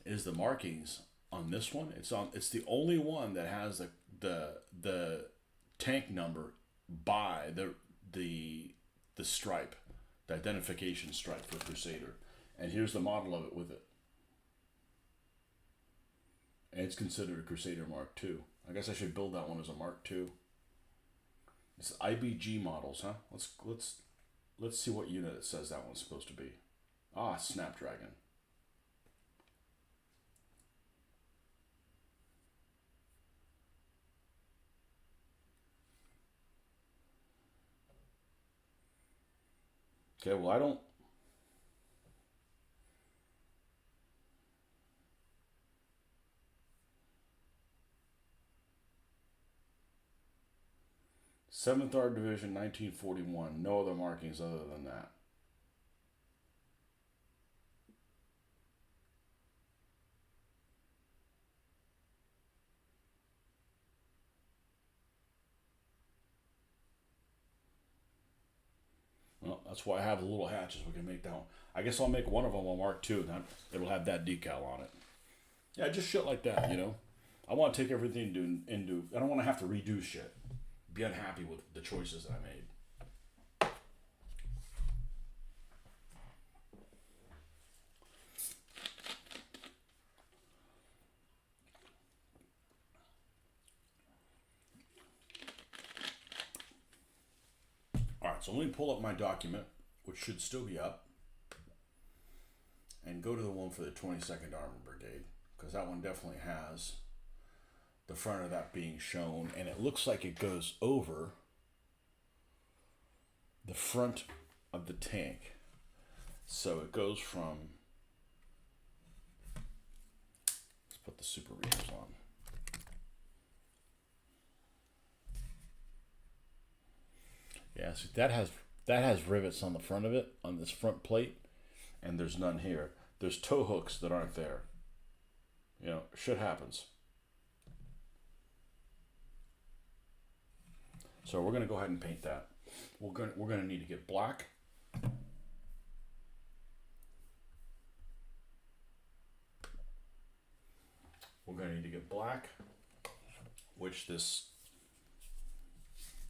is the markings on this one. It's the only one that has the tank number by the stripe, the identification stripe for Crusader. And here's the model of it with it. And it's considered a Crusader Mark II. I guess I should build that one as a Mark II. It's IBG models, huh? Let's see what unit it says that one's supposed to be. Ah, Snapdragon. Okay, well, I don't... Seventh Art Division, 1941. No other markings other than that. Well, that's why I have the little hatches. We can make that one. I guess I'll make one of them a Mark II. Then it'll have that decal on it. Yeah, just shit like that, I want to take everything into... I don't want to have to redo shit. Be unhappy with the choices that I made. Alright, so let me pull up my document, which should still be up, and go to the one for the 22nd Armored Brigade, because that one definitely has the front of that being shown, and it looks like it goes over the front of the tank. So it goes from... Let's put the super readers on. Yeah, so that has rivets on the front of it, on this front plate, and there's none here. There's tow hooks that aren't there. Shit happens. So we're going to go ahead and paint that. We're going to need to get black. We're going to need to get black, which this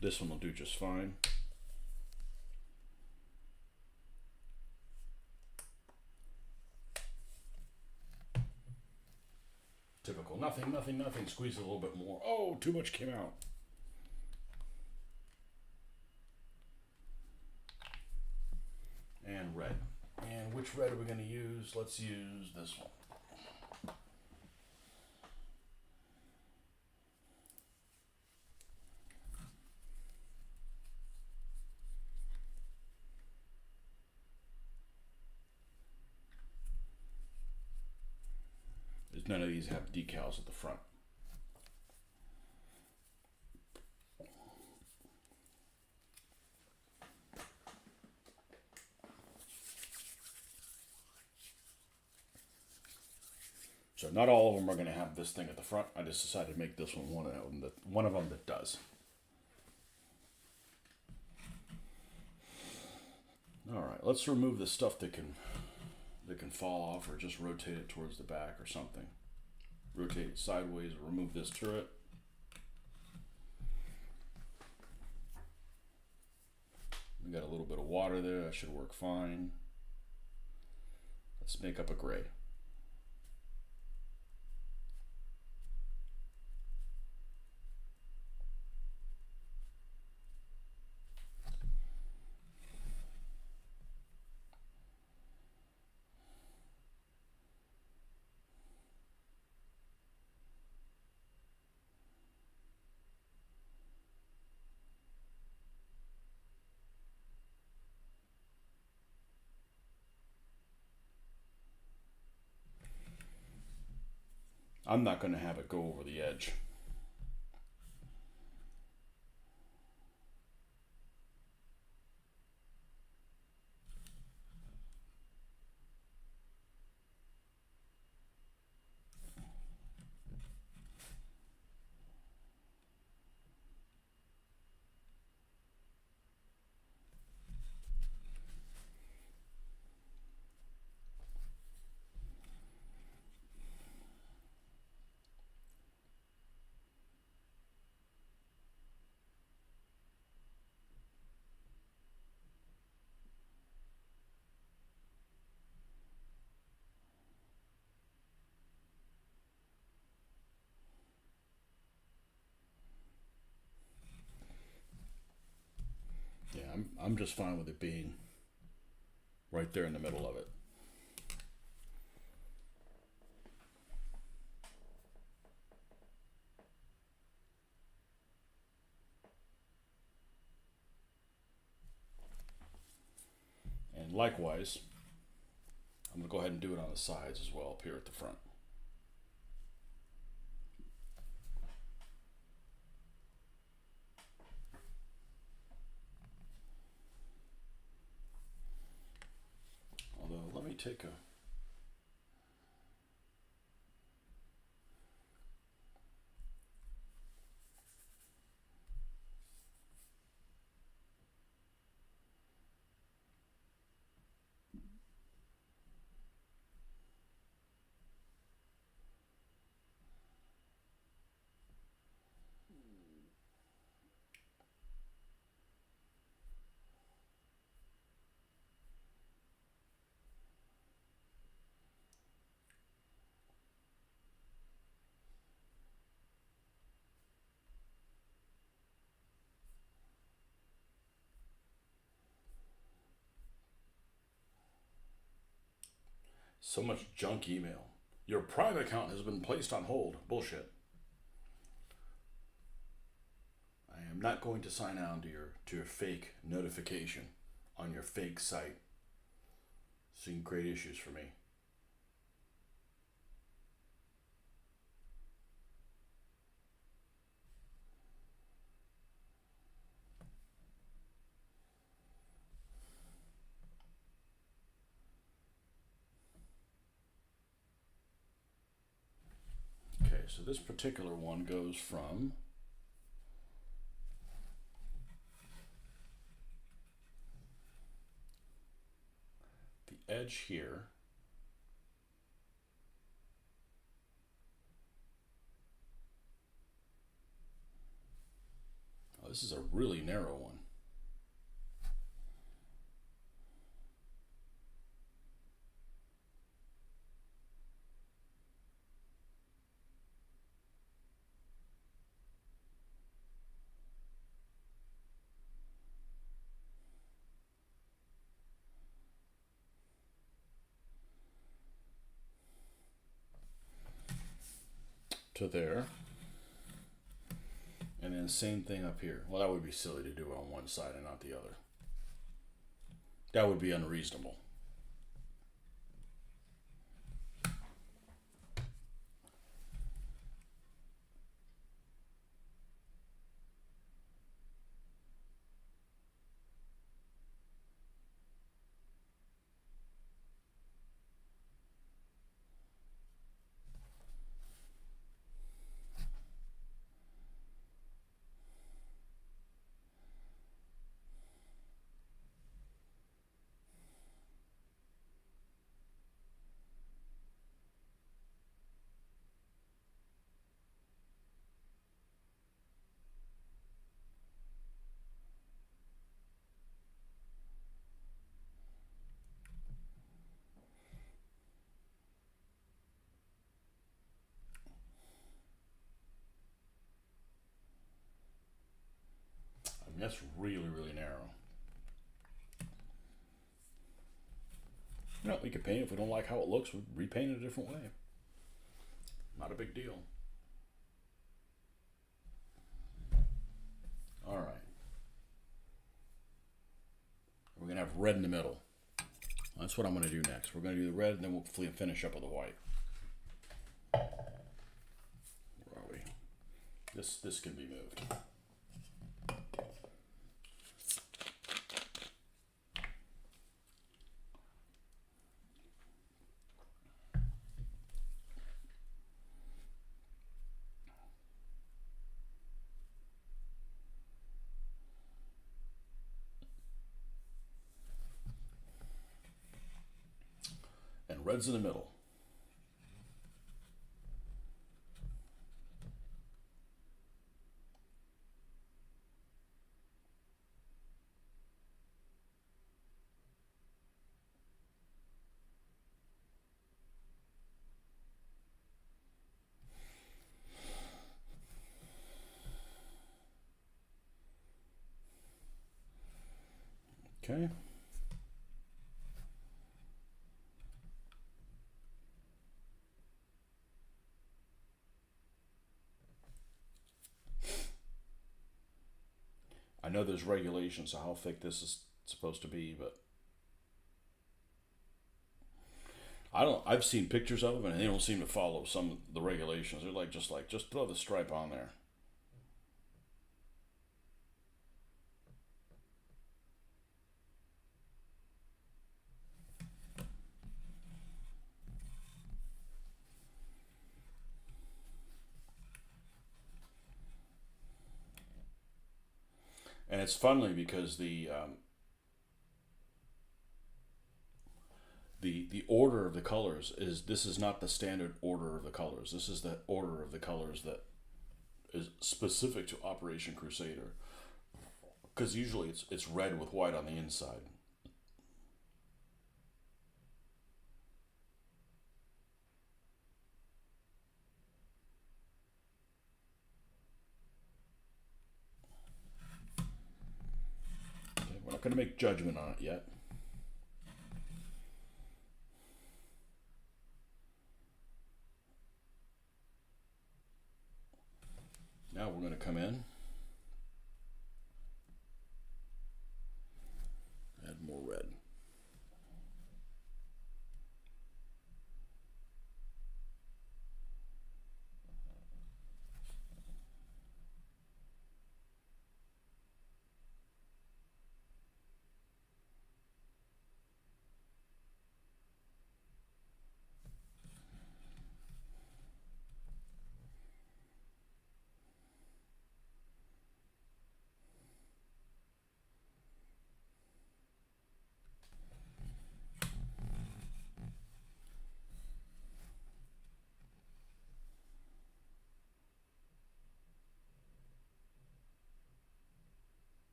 one will do just fine. Typical. Nothing. Squeeze it a little bit more. Oh, too much came out. And red. And which red are we going to use? Let's use this one. None of these have decals at the front. So not all of them are going to have this thing at the front. I just decided to make this one of them that does. All right, let's remove the stuff that can fall off, or just rotate it towards the back or something. Rotate it sideways, or remove this turret. water there. That should work fine. Let's make up a gray. I'm not going to have it go over the edge. Yeah, I'm just fine with it being right there in the middle of it. And likewise, I'm going to go ahead and do it on the sides as well, up here at the front. Although, let me take a... So much junk email. Your Prime account has been placed on hold. Bullshit. I am not going to sign on to your fake notification on your fake site. So you can create issues for me. Okay, so this particular one goes from the edge here oh, this is a really narrow one. To there. And then same thing up here. Well, that would be silly to do it on one side and not the other. That would be unreasonable. That's really, really narrow. You know, we could paint it. If we don't like how it looks, we repaint it a different way. Not a big deal. All right. We're going to have red in the middle. That's what I'm going to do next. We're going to do the red, and then we'll finish up with the white. Where are we? This can be moved. And red's in the middle. Okay. I know there's regulations on how thick this is supposed to be, but I've seen pictures of them and they don't seem to follow some of the regulations. They're like just throw the stripe on there. And it's funny because the order of the colors is not the standard order of the colors. This is the order of the colors that is specific to Operation Crusader. Because usually it's red with white on the inside. Okay, we're not going to make judgment on it yet. Now we're going to come in, add more red.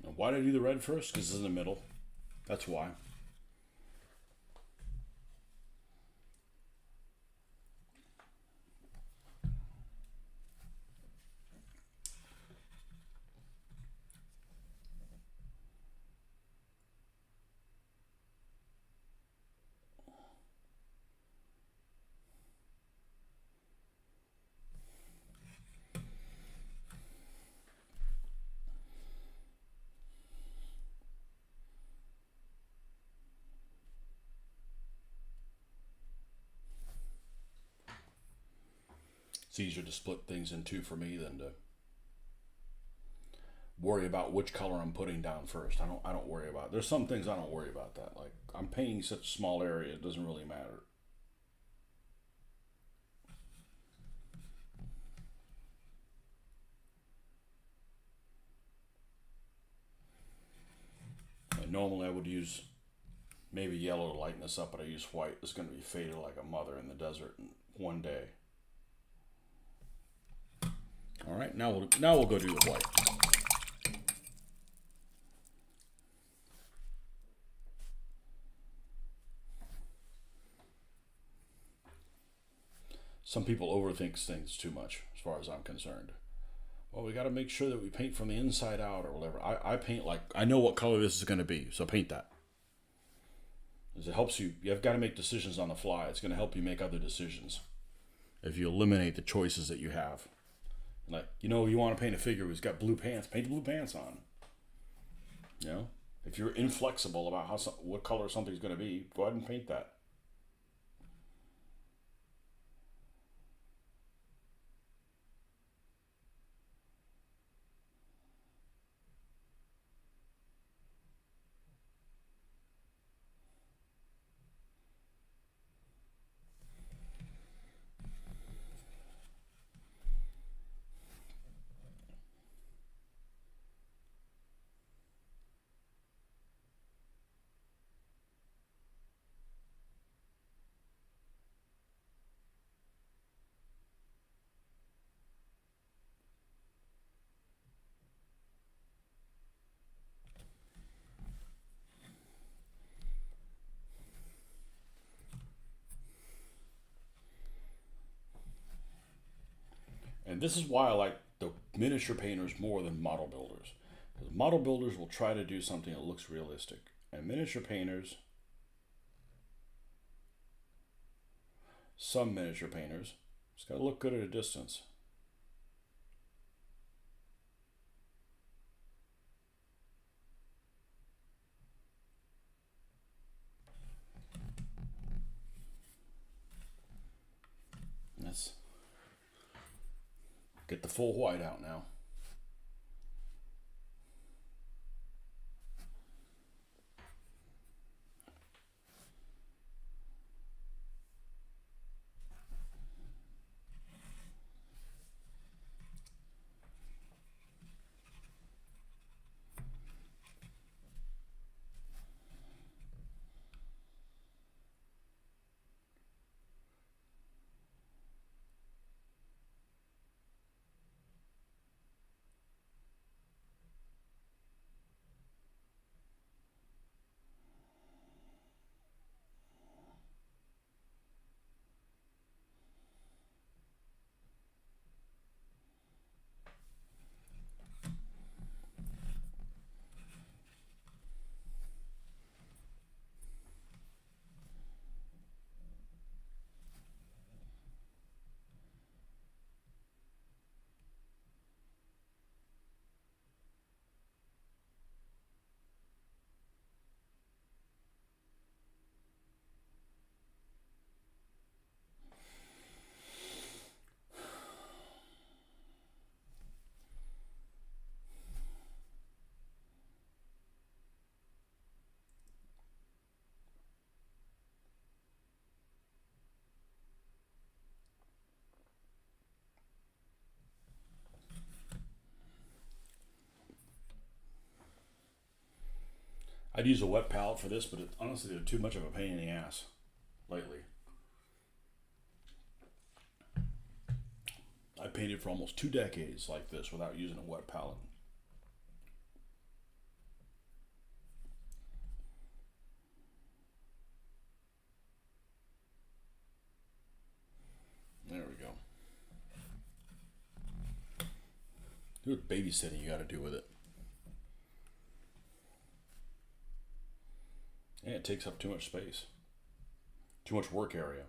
Now, why did I do the red first? Because it's in the middle. That's why. It's easier to split things in two for me than to worry about which color I'm putting down first. I don't worry about it. There's some things I don't worry about that. Like I'm painting such a small area, it doesn't really matter. And normally I would use maybe yellow to lighten this up, but I use white. It's going to be faded like a mother in the desert in one day. All right, now we'll go do the white. Some people overthink things too much, as far as I'm concerned. Well, we got to make sure that we paint from the inside out or whatever. I paint like I know what color this is going to be, so paint that. Because it helps you. You've got to make decisions on the fly. It's going to help you make other decisions if you eliminate the choices that you have. Like, you want to paint a figure who's got blue pants, paint the blue pants on. If you're inflexible about what color something's going to be, go ahead and paint that. And this is why I like the miniature painters more than model builders. Because model builders will try to do something that looks realistic. And miniature painters, some miniature painters, it's got to look good at a distance. Let's get the full white out now. I'd use a wet palette for this, but honestly, they're too much of a pain in the ass lately. I painted for almost 2 decades like this without using a wet palette. There we go. Do what babysitting you got to do with it. And it takes up too much space. Too much work area.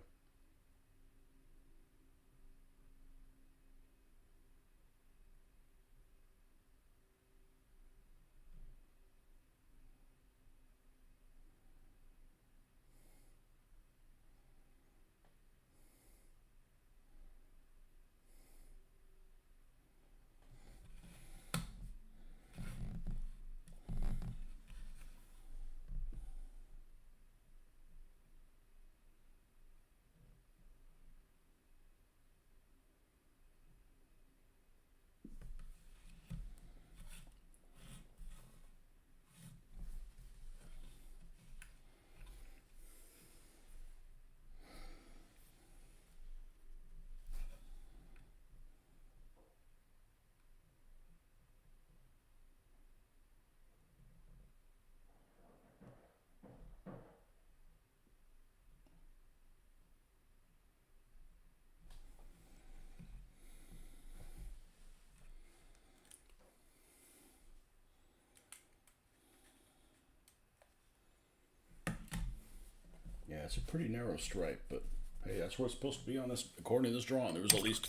it's a pretty narrow stripe, but hey, that's what it's supposed to be on this. According to this drawing, there was at least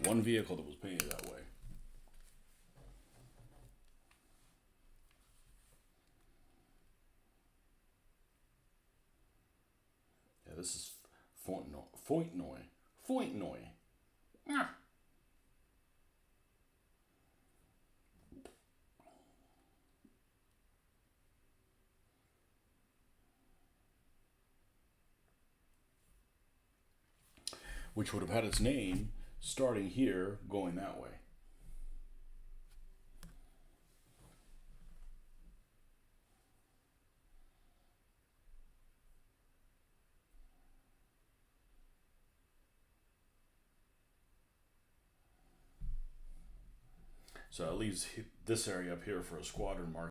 one vehicle that was painted that way. Yeah, this is Fontenoy. Ah. Which would have had its name starting here, going that way. So it leaves this area up here for a squadron mark.